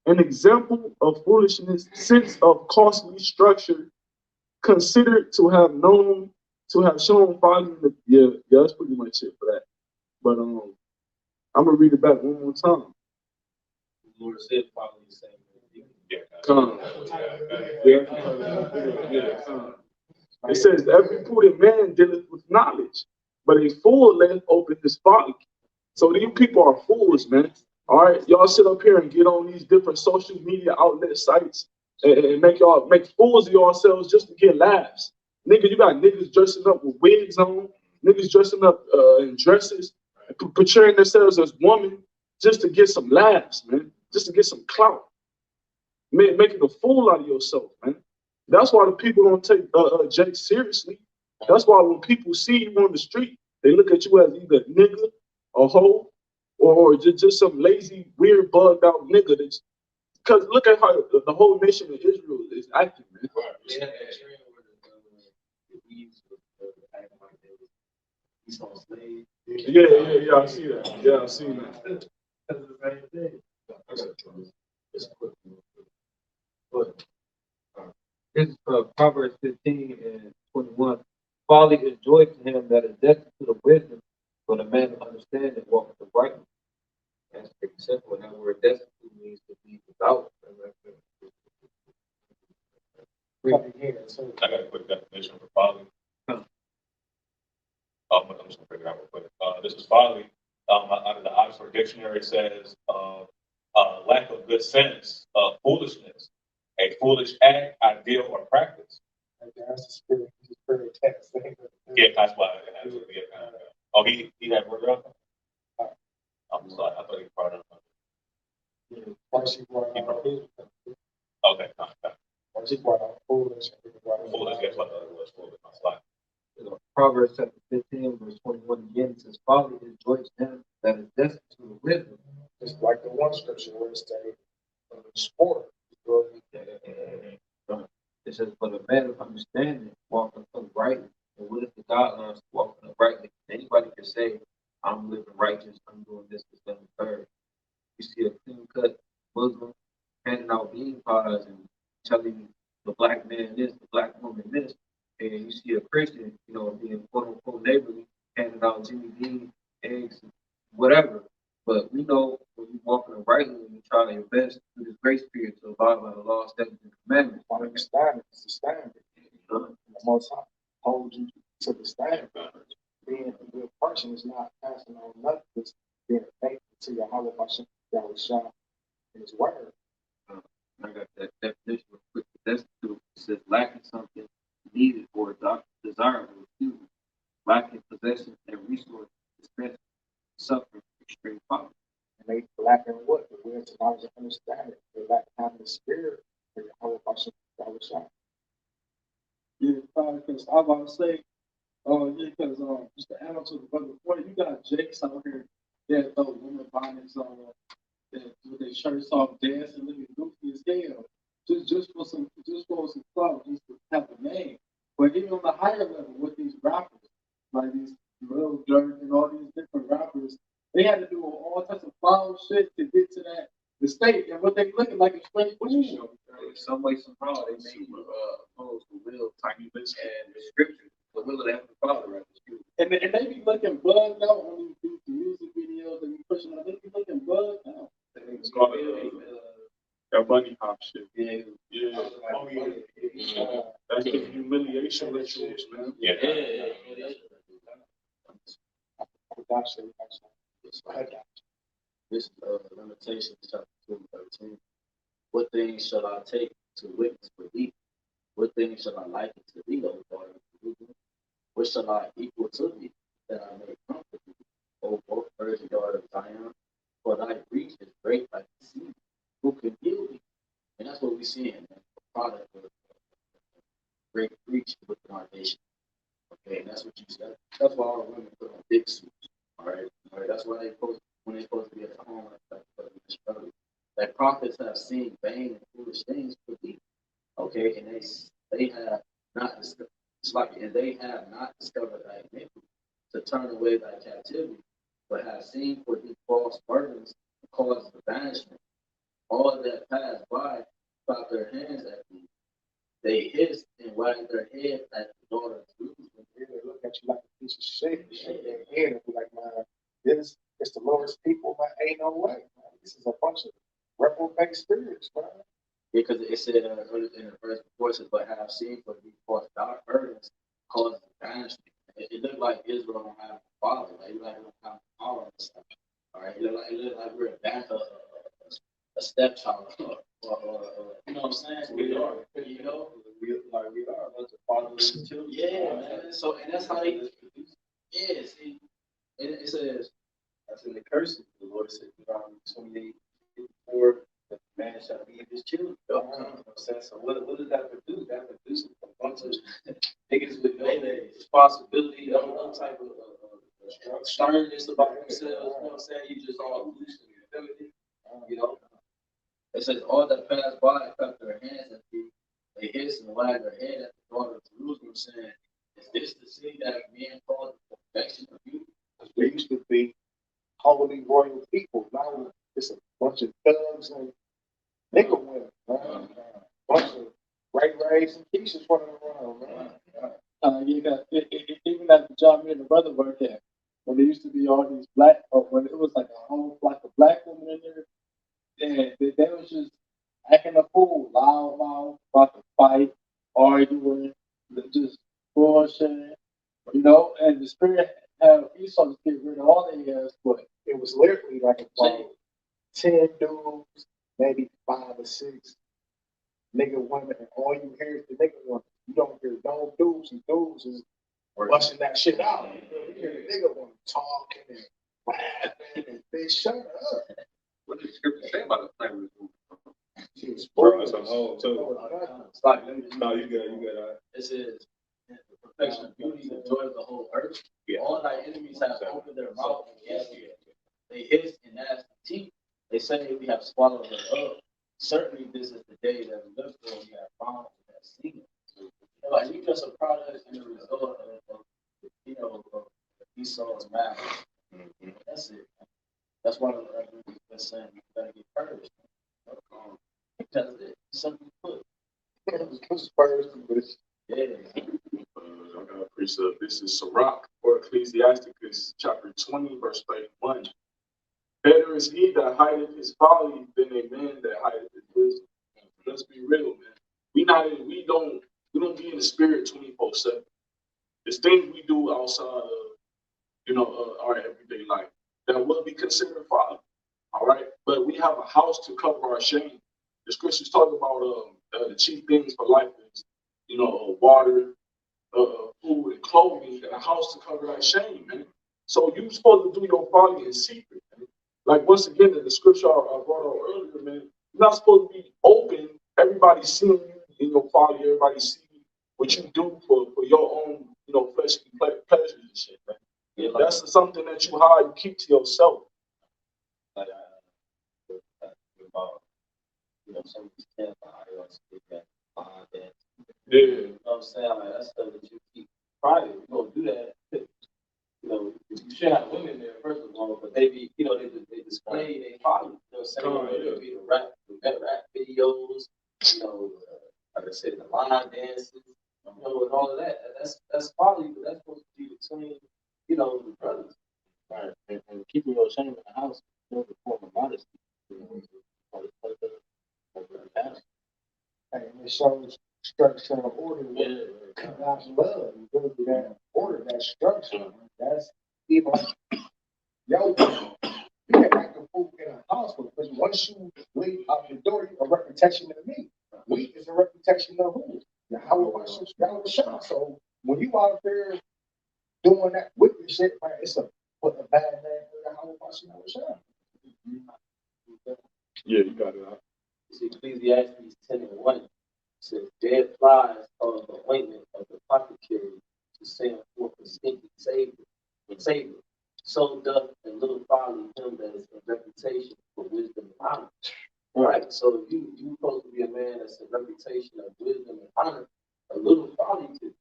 An example of foolishness, sense of costly structure, considered to have shown folly. Yeah, that's pretty much it for that. But I'm gonna read it back one more time. The Lord said, follow the same way. Yeah. Come. Yeah. Come. It says, every prudent man dealeth with knowledge, but a fool layeth open his folly. So these people are fools, man. All right, y'all sit up here and get on these different social media outlet sites and make fools of yourselves just to get laughs. Nigga, you got niggas dressing up with wigs on, niggas dressing up in dresses, portraying themselves as women just to get some laughs, man, just to get some clout. Man, making a fool out of yourself, man. That's why the people don't take Jake seriously. That's why when people see you on the street, they look at you as either nigga, a hoe, or just some lazy, weird, bugged out nigga. Because look at how the whole nation of Israel is acting, man. They had that trend where the weeds were acting like they was he's on slave. Yeah, I see that. Yeah, I see that. That's the same thing. It's quick. But this is Proverbs 15 and 21. Folly is joy to him that is destitute of wisdom, but a man of understanding walketh uprightly. That's pretty simple. And that word destitute means to be without. I got a quick definition for folly. I'm just gonna figure it out real quick. This is folly. Out of the Oxford Dictionary, it says lack of good sense, foolishness, a foolish act, ideal, or practice. That's the spirit text. Yeah, that's why it has to be. Oh, he had word up. I'm sorry, I thought he brought it up. Okay, Foolish. foolish. Yes, I thought it was foolish. I was like, Proverbs chapter 15, verse 21 again says, folly is joy to him that is destitute of wisdom. It's like the one scripture where it stated, sport. It says, but a man of understanding walking uprightly. And what is the guidelines for walking uprightly? Anybody can say, I'm living righteous, I'm doing this, and the third. You see a clean cut Muslim handing out bean pies and telling the black man this, the black woman this, and you see a Christian, being quote unquote neighborly, handing out Jimmy Dean, eggs, whatever. But we know when you're walking uprightly and you're trying your best through this grace period to abide by the law, statutes, and commandments. Like the standard is the standard. The Most High holds you to the standard. Being a good person is not passing on nothing. It's being faithful to your Yahweh Hashem, Yahweh Shah, and His word. I got that definition real quick. Destitute. It says lacking something needed or desirable. Lacking possession and resources, especially suffering extreme poverty. And they lack in what? The wisdom, knowledge, and understanding. They lack having the spirit for your Yahweh Hashem, Yahweh Shah. Yeah, because I was about to say, because just to add on to the brother before, you got Jakes out here that throw women bonnets on, with their shirts off, dancing, looking goofy as hell, just for some clout, just to have a name. But even on the higher level with these rappers, like these Lil Durk and all these different rappers, they had to do all types of foul shit to get to that the state, and what they looking like a straight pussy show. In some way, somehow, they make opposed to will, tiny bits, and the scripture. The will of the Heavenly Father, right? And they be looking bugged out on these music videos and pushing out. They be looking bugged out. it's called that bunny hop shit. Yeah. Oh, yeah. That's the humiliation rituals, man. yeah. This Lamentations chapter 2:13. What things shall I take to witness for thee? What things shall I liken to thee, O daughter of Jerusalem? What shall I equal to thee, that I may comfort thee, O both virgin daughter of Zion? For thy reach is great like the sea. Who can heal thee? And that's what we're seeing, man. The product of great breach within our nation. Okay, and that's what you said. That's why all the women put on big suits. All right. That's why when they supposed to be at home, like prophets have seen vain and foolish things for thee. Okay, and they have not and they have not discovered thy iniquity to turn away thy captivity, but have seen for thee false burdens and cause of banishment. All that pass by clap their hands at thee. They hiss and wag their head at the daughter of Jerusalem. They look at you like a piece of shit. Shake their head and be like, man, this is the Lord's people, man. Ain't no way, man. This is a bunch of reprobate spirits, man. Because it said in the verse before, it says, but have seen for these false burdens causes banishment. It looked like Israel don't have a father. Like, it looked like they don't have a father and stuff. All right, it looked like we're a stepchild, or you know what I'm saying? We are. You know, We are a bunch of fatherless children. yeah, man. So, and that's how they. Yeah, see, it says. That's in the curses. The Lord said, Deuteronomy 28:54, that the man shall leave his children. You know what I'm saying? So what does that produce? That produces a bunch of niggas with no responsibility, no type of sternness about themselves. You know what I'm saying? You just all loose and feminine. You know? It says, all that pass by clap their hands at thee. They hiss and wag their head at the daughter of Jerusalem, saying, is this the city that men call the perfection of you? They used to be holy royal people. Now it's a bunch of thugs and nigga women, man. Bunch of Ray Rays and Keishas running around, man. You got even at the job me and the brother worked at, when there used to be all these black, or when it was like a whole flock of black women in there, and they was just acting a fool, loud mouth, about to fight, arguing, just bullshit, you know. And the spirit had Esau to get rid of all their ass, but It was literally like about 10 dudes, maybe 5 or 6 nigga women, and all you hear is the nigga women. You don't hear no dudes, and dudes is busting that shit out. You hear the nigga women talking and laughing and they shut up. What did the scripture say about the family? She was Bro, it's a whole too. Stop, let me just- No, you good. It says, the perfection of beauty, the joy of the whole earth. Yeah. All thy enemies have opened their mouth against you. They hiss and gnash their teeth. They say we have swallowed her up. Certainly, this is the day that we look for. We have found and have seen it. Like, we just a product and the result of Esau's mouth. That's it. That's why we've been saying you gotta get purged. Because it's something put. Yeah. I got a precept. This is Sirach or Ecclesiasticus chapter 20, verse 31. Better is he that hideth his folly than a man that hideth his wisdom. Let's be real, man. We don't be in the spirit 24/7. There's things we do outside of our everyday life that will be considered folly. All right, but we have a house to cover our shame. The scriptures talk about the chief things for life is water, food, and clothing, and a house to cover that shame, man. So you're supposed to do your folly in secret, man. Like once again, in the scripture I brought out earlier, man, you're not supposed to be open. Everybody seeing you in your folly. Everybody see what you do for your own, fleshly pleasures and shit, man. Yeah, that's something that you hide, you keep to yourself. Like, about, some of these camp idols, behind that. Yeah. You know what I'm saying? Like, that's stuff that you keep private. You don't do that. You should have women there, first of all, but they be, they display, they follow. You know what I'm saying? Oh, Be the rap videos, like I said, the line dances, and all of that. That's folly, but that's supposed to be between, the brothers. right, and keeping your shame in the house is a form of modesty. And it shows structure and order with God's love. You really do that order, that structure. That's even yo. You can act a fool in a hospital because once you leave out the door, you're a reputation of me. We is a reputation of who? Yahweh Shah. So when you out there doing that wicked shit, man, it's a bad name for Yahweh Shah. Yeah, you got it. See, Ecclesiastes 10:1 says, dead flies are the ointment of the apothecary to send forth a stinking savor. So doth the little folly him that is in reputation for wisdom and honor. All right, so you supposed to be a man that's in reputation of wisdom and honor. A little folly could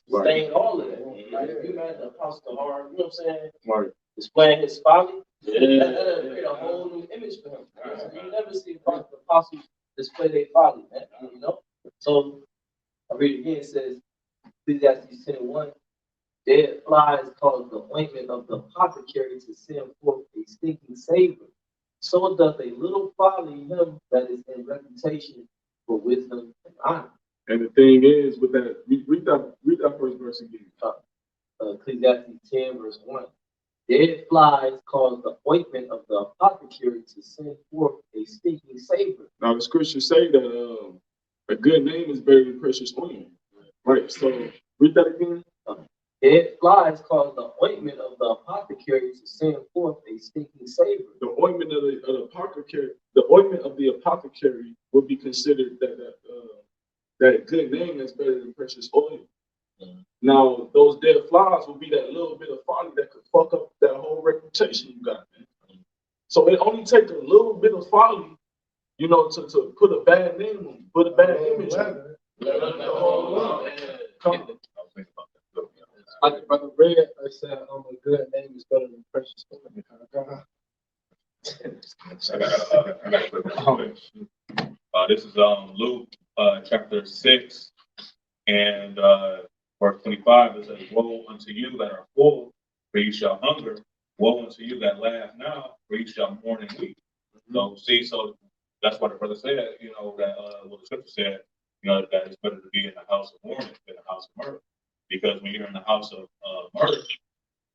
sustain all of that. Like if you had the apostle hard, you know what I'm saying? Right. Displaying his folly, Yeah. that'll create a whole new image for him. So you never see apostles display their folly, man. You know? So I read again, it says, Ecclesiastes 10:1, dead flies cause the ointment of the apothecary to send forth a stinking savor. So doth a little folly him that is in reputation for wisdom and honor. And the thing is, with that, read that first verse again. Ecclesiastes 10:1. Dead flies cause the ointment of the apothecary to send forth a stinking savor. Now the scriptures say that a good name is better than precious ointment. Right. So read that again. Dead flies cause the ointment of the apothecary to send forth a stinking savor. The ointment of the apothecary, the ointment of the apothecary would be considered that good name is better than precious oil. Now, those dead flies will be that little bit of folly that could fuck up that whole reputation you got, man. So it only takes a little bit of folly, you know, to put a bad name on you, put a bad image on you. Come on. Like the brother Red, I said, a good name is better than precious oil. I got a quick one. This is Luke chapter 6 and verse 25. It says, woe unto you that are full, for you shall hunger. Woe unto you that laugh now, for you shall mourn and weep. So see, so that's what the brother said, you know, that what the scripture said, you know, that it's better to be in the house of mourning than the house of mirth. Because when you're in the house of mirth,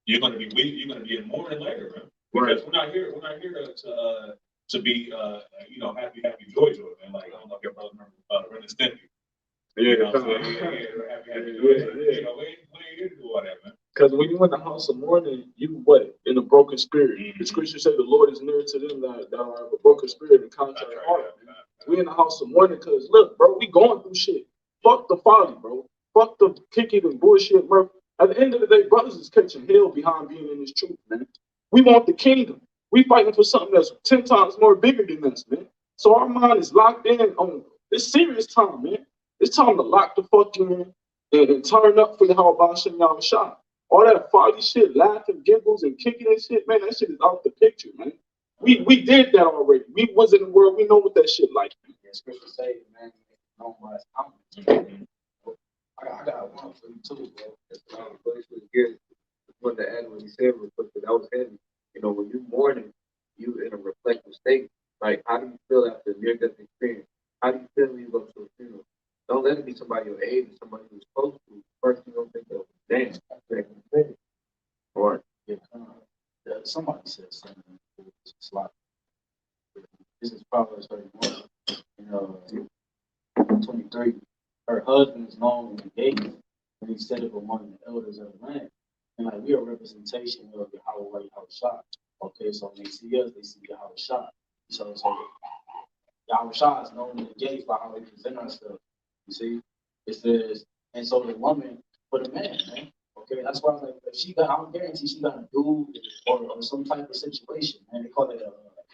you're gonna be weak, you're gonna be in mourning later, man. Because we're not here to be you know, happy, joy, man. Like I don't know if your brother remember Ren and Stimpy. You know what I'm saying? Happy, joy. You know, we ain't here to do all that, man. Because when you in the house of mourning, you what? In a broken spirit. The scripture says the Lord is near to them that are a broken spirit and contrite heart. We in the house of mourning because look, bro, we going through shit. Fuck the folly, bro. Fuck the kicking and bullshit, bro. At the end of the day, brothers is catching hell behind being in this truth, man. We want the kingdom. We fighting for something that's 10 times more bigger than us, man. So our mind is locked in on this serious time, man. It's time to lock the fuck in and turn up for the how about y'all shot. All that folly shit, laughing, giggles, and kicking and shit, man, that shit is out the picture, man. We did that already. We was in the world. We know what that shit like. Yeah, scripture say, man, no one's coming. I got one for you too, bro. What to add what he said real quick, that was heavy. You know, when you mourning, you in a reflective state. Like, how do you feel after a near-death experience? How do you feel when you go to a funeral? Don't let it be somebody your age, somebody who's close to you. First thing you're gonna think of, damn, that's that. Right. Yeah, somebody said something. It's like, this is Proverbs 31, you know, 23. Her husband is known in the gate, and he set up among the elders of the land. And like, we are a representation of Yahweh Shah. Okay, so when they see us, they see Yahweh Shah. So Yahweh Shah is known in the gates by how we present ourselves. You see? It says, and so the woman for the man, man. Okay, that's why I was like, if she got, I'm guarantee she got a dude or some type of situation, man. They call it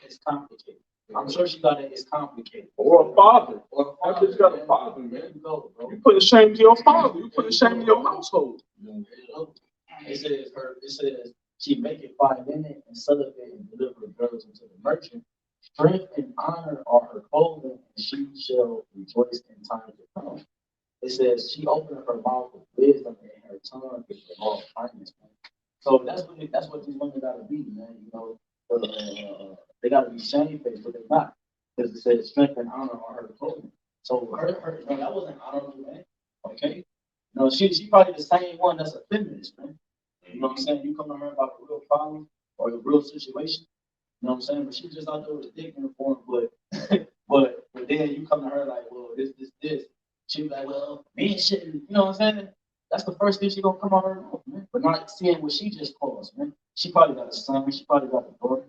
it's complicated. I'm sure she got it, it's complicated. Or a father. Or a That father, bitch got a man. father, There man. you go, bro. You put a shame to your father. You put a shame to your household. It says she make it 5 minutes and sell it and deliver the girls into the merchant. Strength and honor are her clothing, and she shall rejoice in time to come. It says she opened her mouth with wisdom and her tongue with the law of kindness. Man. So that's what these women gotta be, man. You know, they gotta be shamefaced, but they're not, because it says strength and honor are her clothing. So her no, that wasn't honorable, man. Okay, no, she probably the same one that's a feminist, man. You know what I'm saying? You come to her about a real problem or a real situation. You know what I'm saying? But she just out there with a dick in the form, but then you come to her like, well, this. She be like, well, men shouldn't, you know what I'm saying? That's the first thing she gonna come out of her mouth, man. But not seeing what she just caused, man. She probably got a son, she probably got a daughter,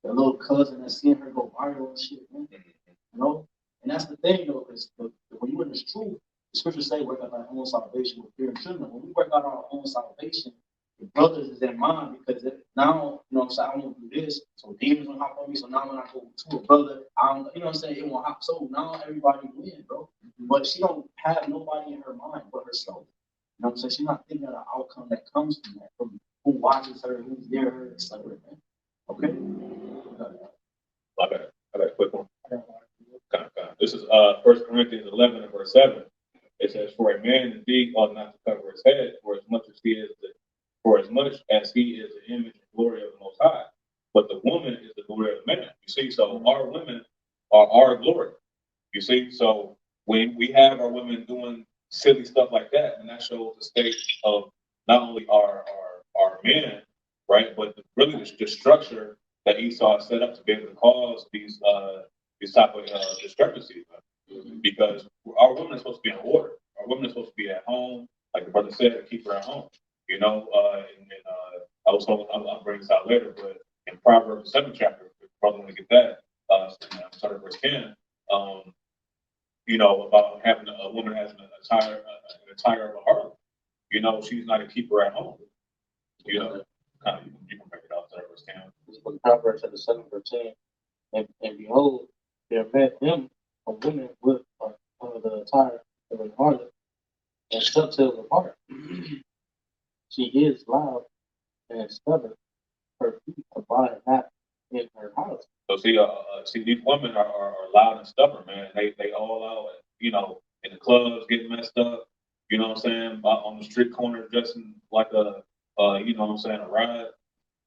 a little cousin that's seeing her go viral and shit, man. You know? And that's the thing though, because when you in in this truth, the scriptures say work out our own salvation with fear and trembling. When we work out our own salvation, the brothers is in mind because now, you know what I'm saying, I want to do this, so demons will hop on me. So now when I go to a brother, I don't, you know what I'm saying, it won't hop. So now everybody win, bro. But she don't have nobody in her mind but herself. You know what I'm saying? She's not thinking of the outcome that comes from that, from who watches her, who's near her, etc. Okay? I got a quick one. This is 1 Corinthians 11 and verse 7. It says, "For a man indeed ought not to cover his head, for as much as he is the image and glory of the Most High. But the woman is the glory of the man." You see, so our women are our glory. You see, so when we have our women doing silly stuff like that, and that shows the state of not only our men, right, but really the structure that Esau set up to be able to cause these type of discrepancies. Because our women are supposed to be in order. Our women are supposed to be at home, like the brother said, to keep her at home. You know, I was hoping I'll bring this out later, but in Proverbs 7 chapter, if brother want to get that, starting verse 10, you know, about having a woman has an attire of a harlot. You know, she's not a keeper at home. You know, kind of you can break it out there, verse 10. This book of Proverbs chapter 7, verse 10. And behold, there met him a woman with the attire of an harlot and subtile of heart. She is loud and stubborn. Her feet abide not in her house. So see, these women are loud and stubborn, man. They all out, you know, in the clubs getting messed up. You know what I'm saying? On the street corner dressing like a, you know what I'm saying, a ride.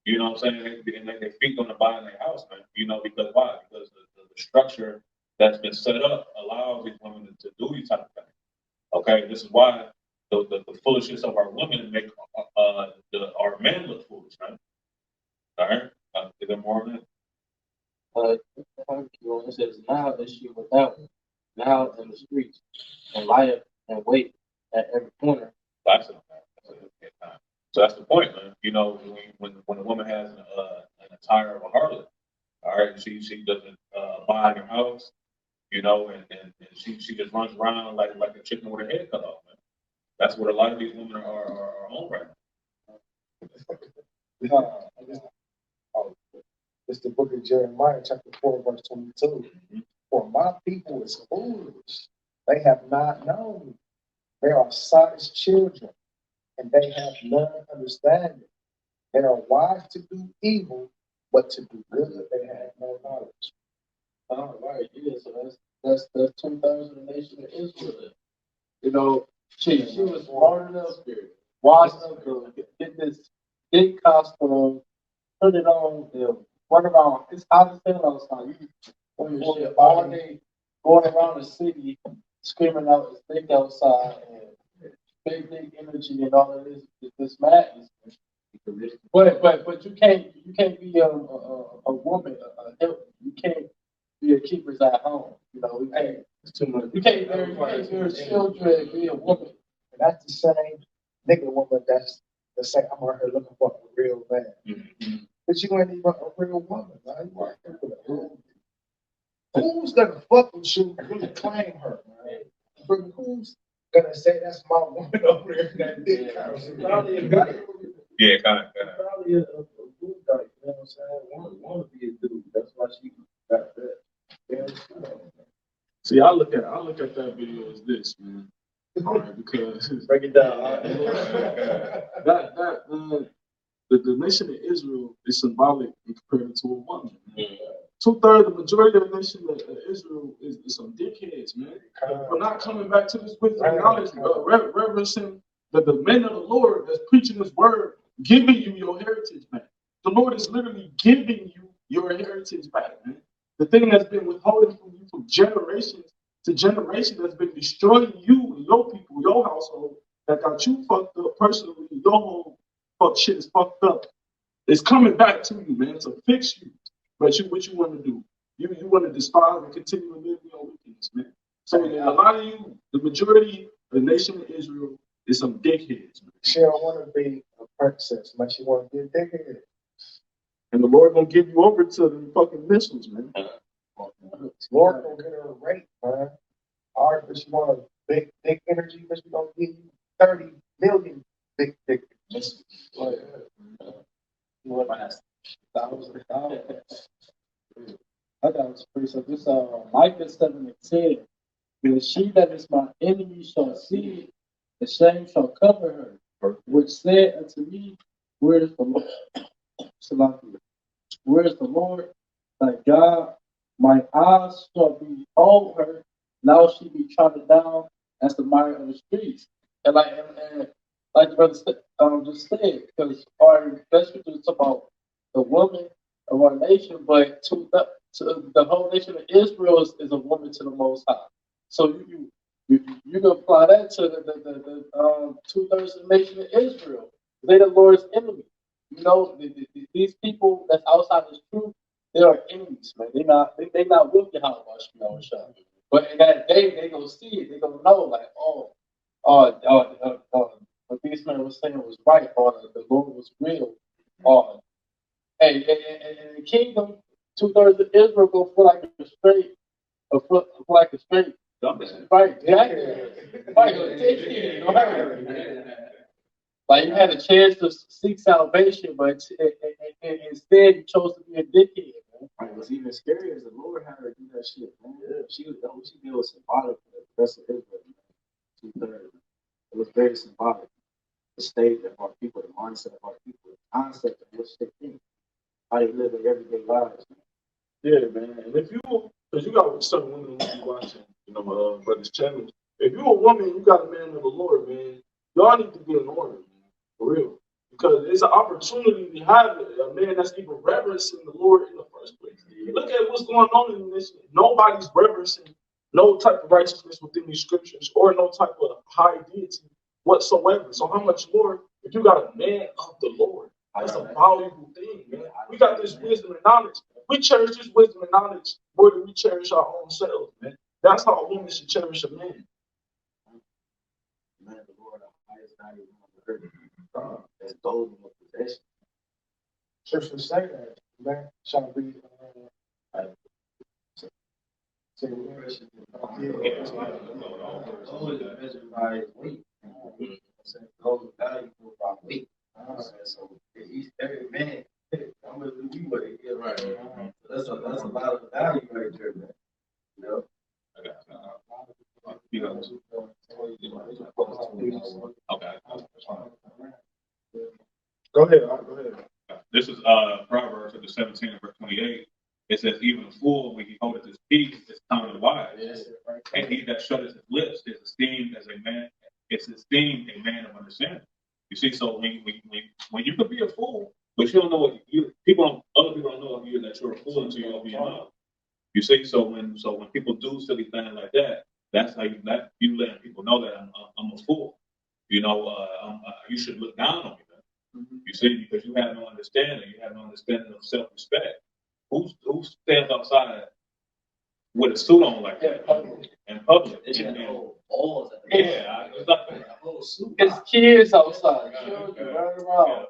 You know what I'm saying? They feet on the buy in their house, man. You know, because why? Because the structure that's been set up allows these women to do these type of things. Okay, this is why the foolishness of our women make our men look foolish, right? All right, is there more on that? It says, now is she without, now in the streets, and lieth and wait at every corner. That's it. So that's the point, man. You know, when a woman has an attire of a harlot, all right, she doesn't buy in her house, you know, and she just runs around like a chicken with her head cut off, man. That's what a lot of these women are on right now. It's the book of Jeremiah, chapter 4, verse 22. For my people is foolish. They have not known. They are sottish children, and they have none understanding. They are wise to do evil, but to do good they have no knowledge. All right, yeah, so that's 2/3 of the nation of Israel. You know, she was smart enough, wise enough to get this big costume, put it on, run around. It's hot as hell outside. You all day going around the city, screaming out, "It's big outside," and big energy and all of this madness. But you can't be a woman, a help. You can't be a keepers at home. You know, you can't marry children and be a woman. And that's the same nigga woman that's saying, I'm out here looking for a real man. Mm-hmm. But you ain't even a real woman, man. You out here with a real man. Who's gonna fuck with you and really claim her, man? But who's gonna say that's my woman over there in that dick house? Yeah, kind of. Probably a good guy, you know what I'm saying? Want to be a dude. That's why she got that. Yeah. See, I look at that video as this, man. All right, because Break it down. the nation of Israel is symbolic in comparison to a woman. 2/3, the majority of the nation of Israel is some dickheads, man. For not coming back to this wisdom and knowledge, reverencing the men of the Lord that's preaching this word, giving you your heritage back. The Lord is literally giving you your heritage back, man. The thing that's been withholding from you from generations to generation that's been destroying you and your people, your household, that got you fucked up personally, your whole fuck shit is fucked up. It's coming back to you, man, to fix you. But what you want to do? You want to despise and continue to live in your wickedness, man. So a lot of you, the majority of the nation of Israel is some dickheads, man. She don't want to be a princess, man. She want to be a dickhead. And the Lord gonna give you over to the fucking missiles, man. Lord gonna get her raped, man. All right, but she want to big energy because we're gonna give you 30 million big pictures. What? Thousand dollars. I thought it was pretty so this Micah 7:10. And she that is my enemy shall see it, the shame shall cover her, which said unto me, where is the Lord? Salakia. Where is the Lord? Thy God, my eyes shall behold her. Now she be trodden down as the mire of the streets. And like the brother just said, because our scripture is about the woman of our nation, but to the whole nation of Israel is a woman to the Most High. So you can apply that to the 2/3 of the nation of Israel. They the Lord's enemy. You know, these people that's outside the truth, they are enemies, man. They not with Yahweh Shah. But in that day, they gonna see it. They gonna know, like, what these men was saying was right, or the Lord was real. Or hey, in the kingdom, 2/3 of Israel go feel like a straight, like a straight. Right, exactly. Right, right. Like you had a chance to seek salvation, but instead you chose to be a dickhead, man. Right, what's even scarier is the Lord had her do that shit, man. She did was symbolic for the rest of Israel, man. 2/3. It was very symbolic. The state of our people, the mindset of our people, the concept of what they think, how they live their everyday lives, man. Yeah, man. And if you, because you got some women who be watching, brothers channels. If you're a woman, you got a man of the Lord, man. Y'all need to get in order, man, for real. Because it's an opportunity to have a man that's even reverencing the Lord in the first place. Look at what's going on in this. Nobody's reverencing no type of righteousness within these scriptures or no type of high deity whatsoever. So how much more if you got a man of the Lord? That's a valuable thing, man. We got this wisdom and knowledge. We cherish this wisdom and knowledge more than we cherish our own selves, man. That's how a woman should cherish a man. Man, the Lord, the highest value of her, as those in the possession. Scripture say that, man, shall be Gold is measured by its weight. Gold is valuable by weight. So every man, how much do we weigh? Yeah, right. That's a lot of value right there, man. You know? Okay. Go ahead. This is Proverbs chapter 17 and verse 28. It says, even a fool, when he holdeth his peace, is counted wise. And he that shutteth his lips is esteemed as a man, it's esteemed a man of understanding. You see, so when you could be a fool, but you don't know what other people don't know you that you're a fool until you open your mouth. You see, so when people do silly things like that, that's how you letting people know that I'm a fool. You should look down on me. You see, because you have no understanding. You have no understanding of self-respect. Who stands outside with a suit on like that in public? It's kids outside, children running around,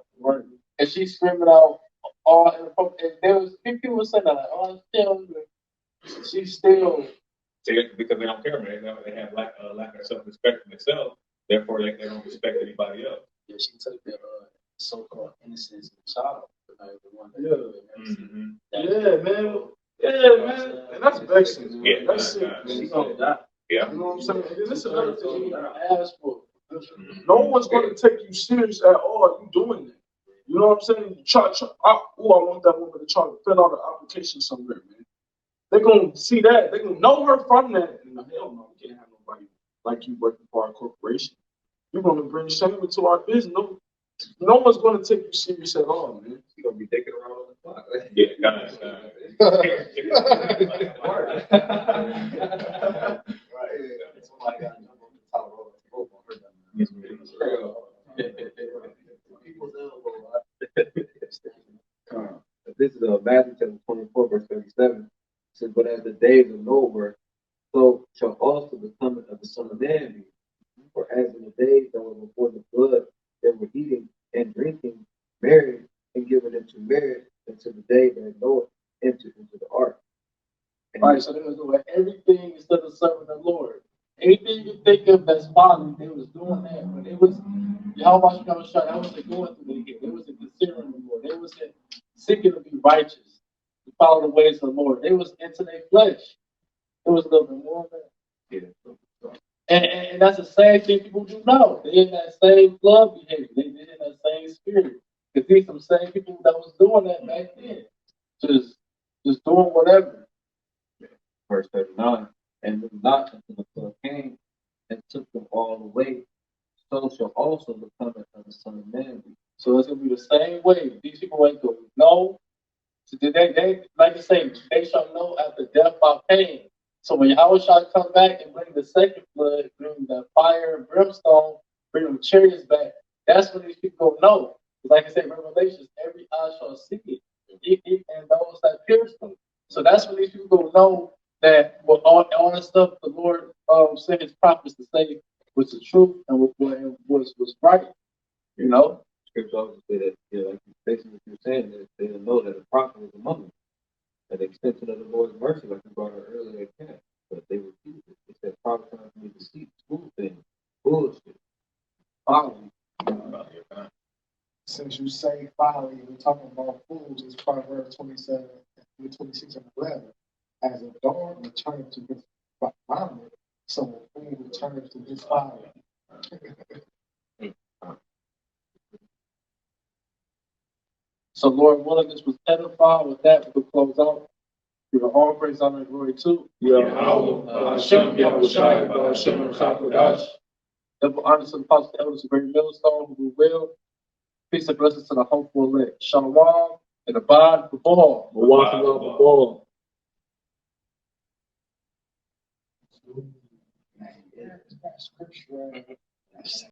and she's screaming out all. And there was people were saying that, like, oh, she's still. Because they don't care, man. They have lack of self-respect for themselves. Therefore, they don't respect anybody else. Yeah, she took the so-called innocence of the child. Man. And that's vexing, man. Yeah, that's it. She's gonna die. Yeah. You know what I'm saying? And this is another thing you Ask for. No one's going to take you serious at all. You doing that. You know what I'm saying? I want that woman to try to fill out an application somewhere, man. They're going to see that. They're going to know her from that. And hell no, we can't have nobody like you working for our corporation. You're going to bring shame into our business. No one's going to take you serious at all, man. You're going to be taking around on the clock. Yeah, guys. Somebody got to jump on the top rope and rope on her. This is Matthew chapter 24, verse 37. It says, but as the days of Noah were, so shall also the coming of the Son of Man be. For as in the days that were before the flood, they were eating and drinking, marrying and giving into marriage until the day that Noah entered into the ark. All right, so they're doing everything instead of serving the Lord. Anything you think of that's folly. They was doing that, but it was Yahweh Shah. That wasn't going through their head. They wasn't considering the Lord. They wasn't seeking to be righteous, to follow the ways of the Lord. They was into their flesh. It was a little bit more of that. And that's the same thing people do now. They in that same flood behavior. They in that same spirit. Because these some same people that was doing that back then. Just doing whatever. Verse 39. And knew not until the flood came and took them all away. So shall also the coming of the Son of Man be. So it's gonna be the same way. These people ain't gonna know. So they like you say, they shall know after death by pain. So when Yahweh shall come back and bring the second flood, bring the fire and brimstone, bring them chariots back, that's when these people know. Like I said, Revelations, every eye shall see it, and those that pierce them. So that's when these people know that with all the stuff the Lord sent his prophets to say was the truth and was right. You know? Scripture also say that, like basically what you're saying, that they didn't know that the prophet was among them. An extension of the Lord's mercy, like we brought out earlier, can. But they refused it. They said, prophet comes to me to see school things, bullshit, folly. Since you say folly, we're talking about fools, it's Proverbs 27, 26 and 11. As a dog returns to his vomit, so a fool returns to his folly. So Lord willing, this was edified. With that, we'll close out. Give all praise, honor, and glory to Hashem, Yahushua, Hashem, Chakodash. double honor to the apostles, the elders, of great millstone, who will. Peace and blessings to the hopeful elect. Shalom and abide before. Scripture.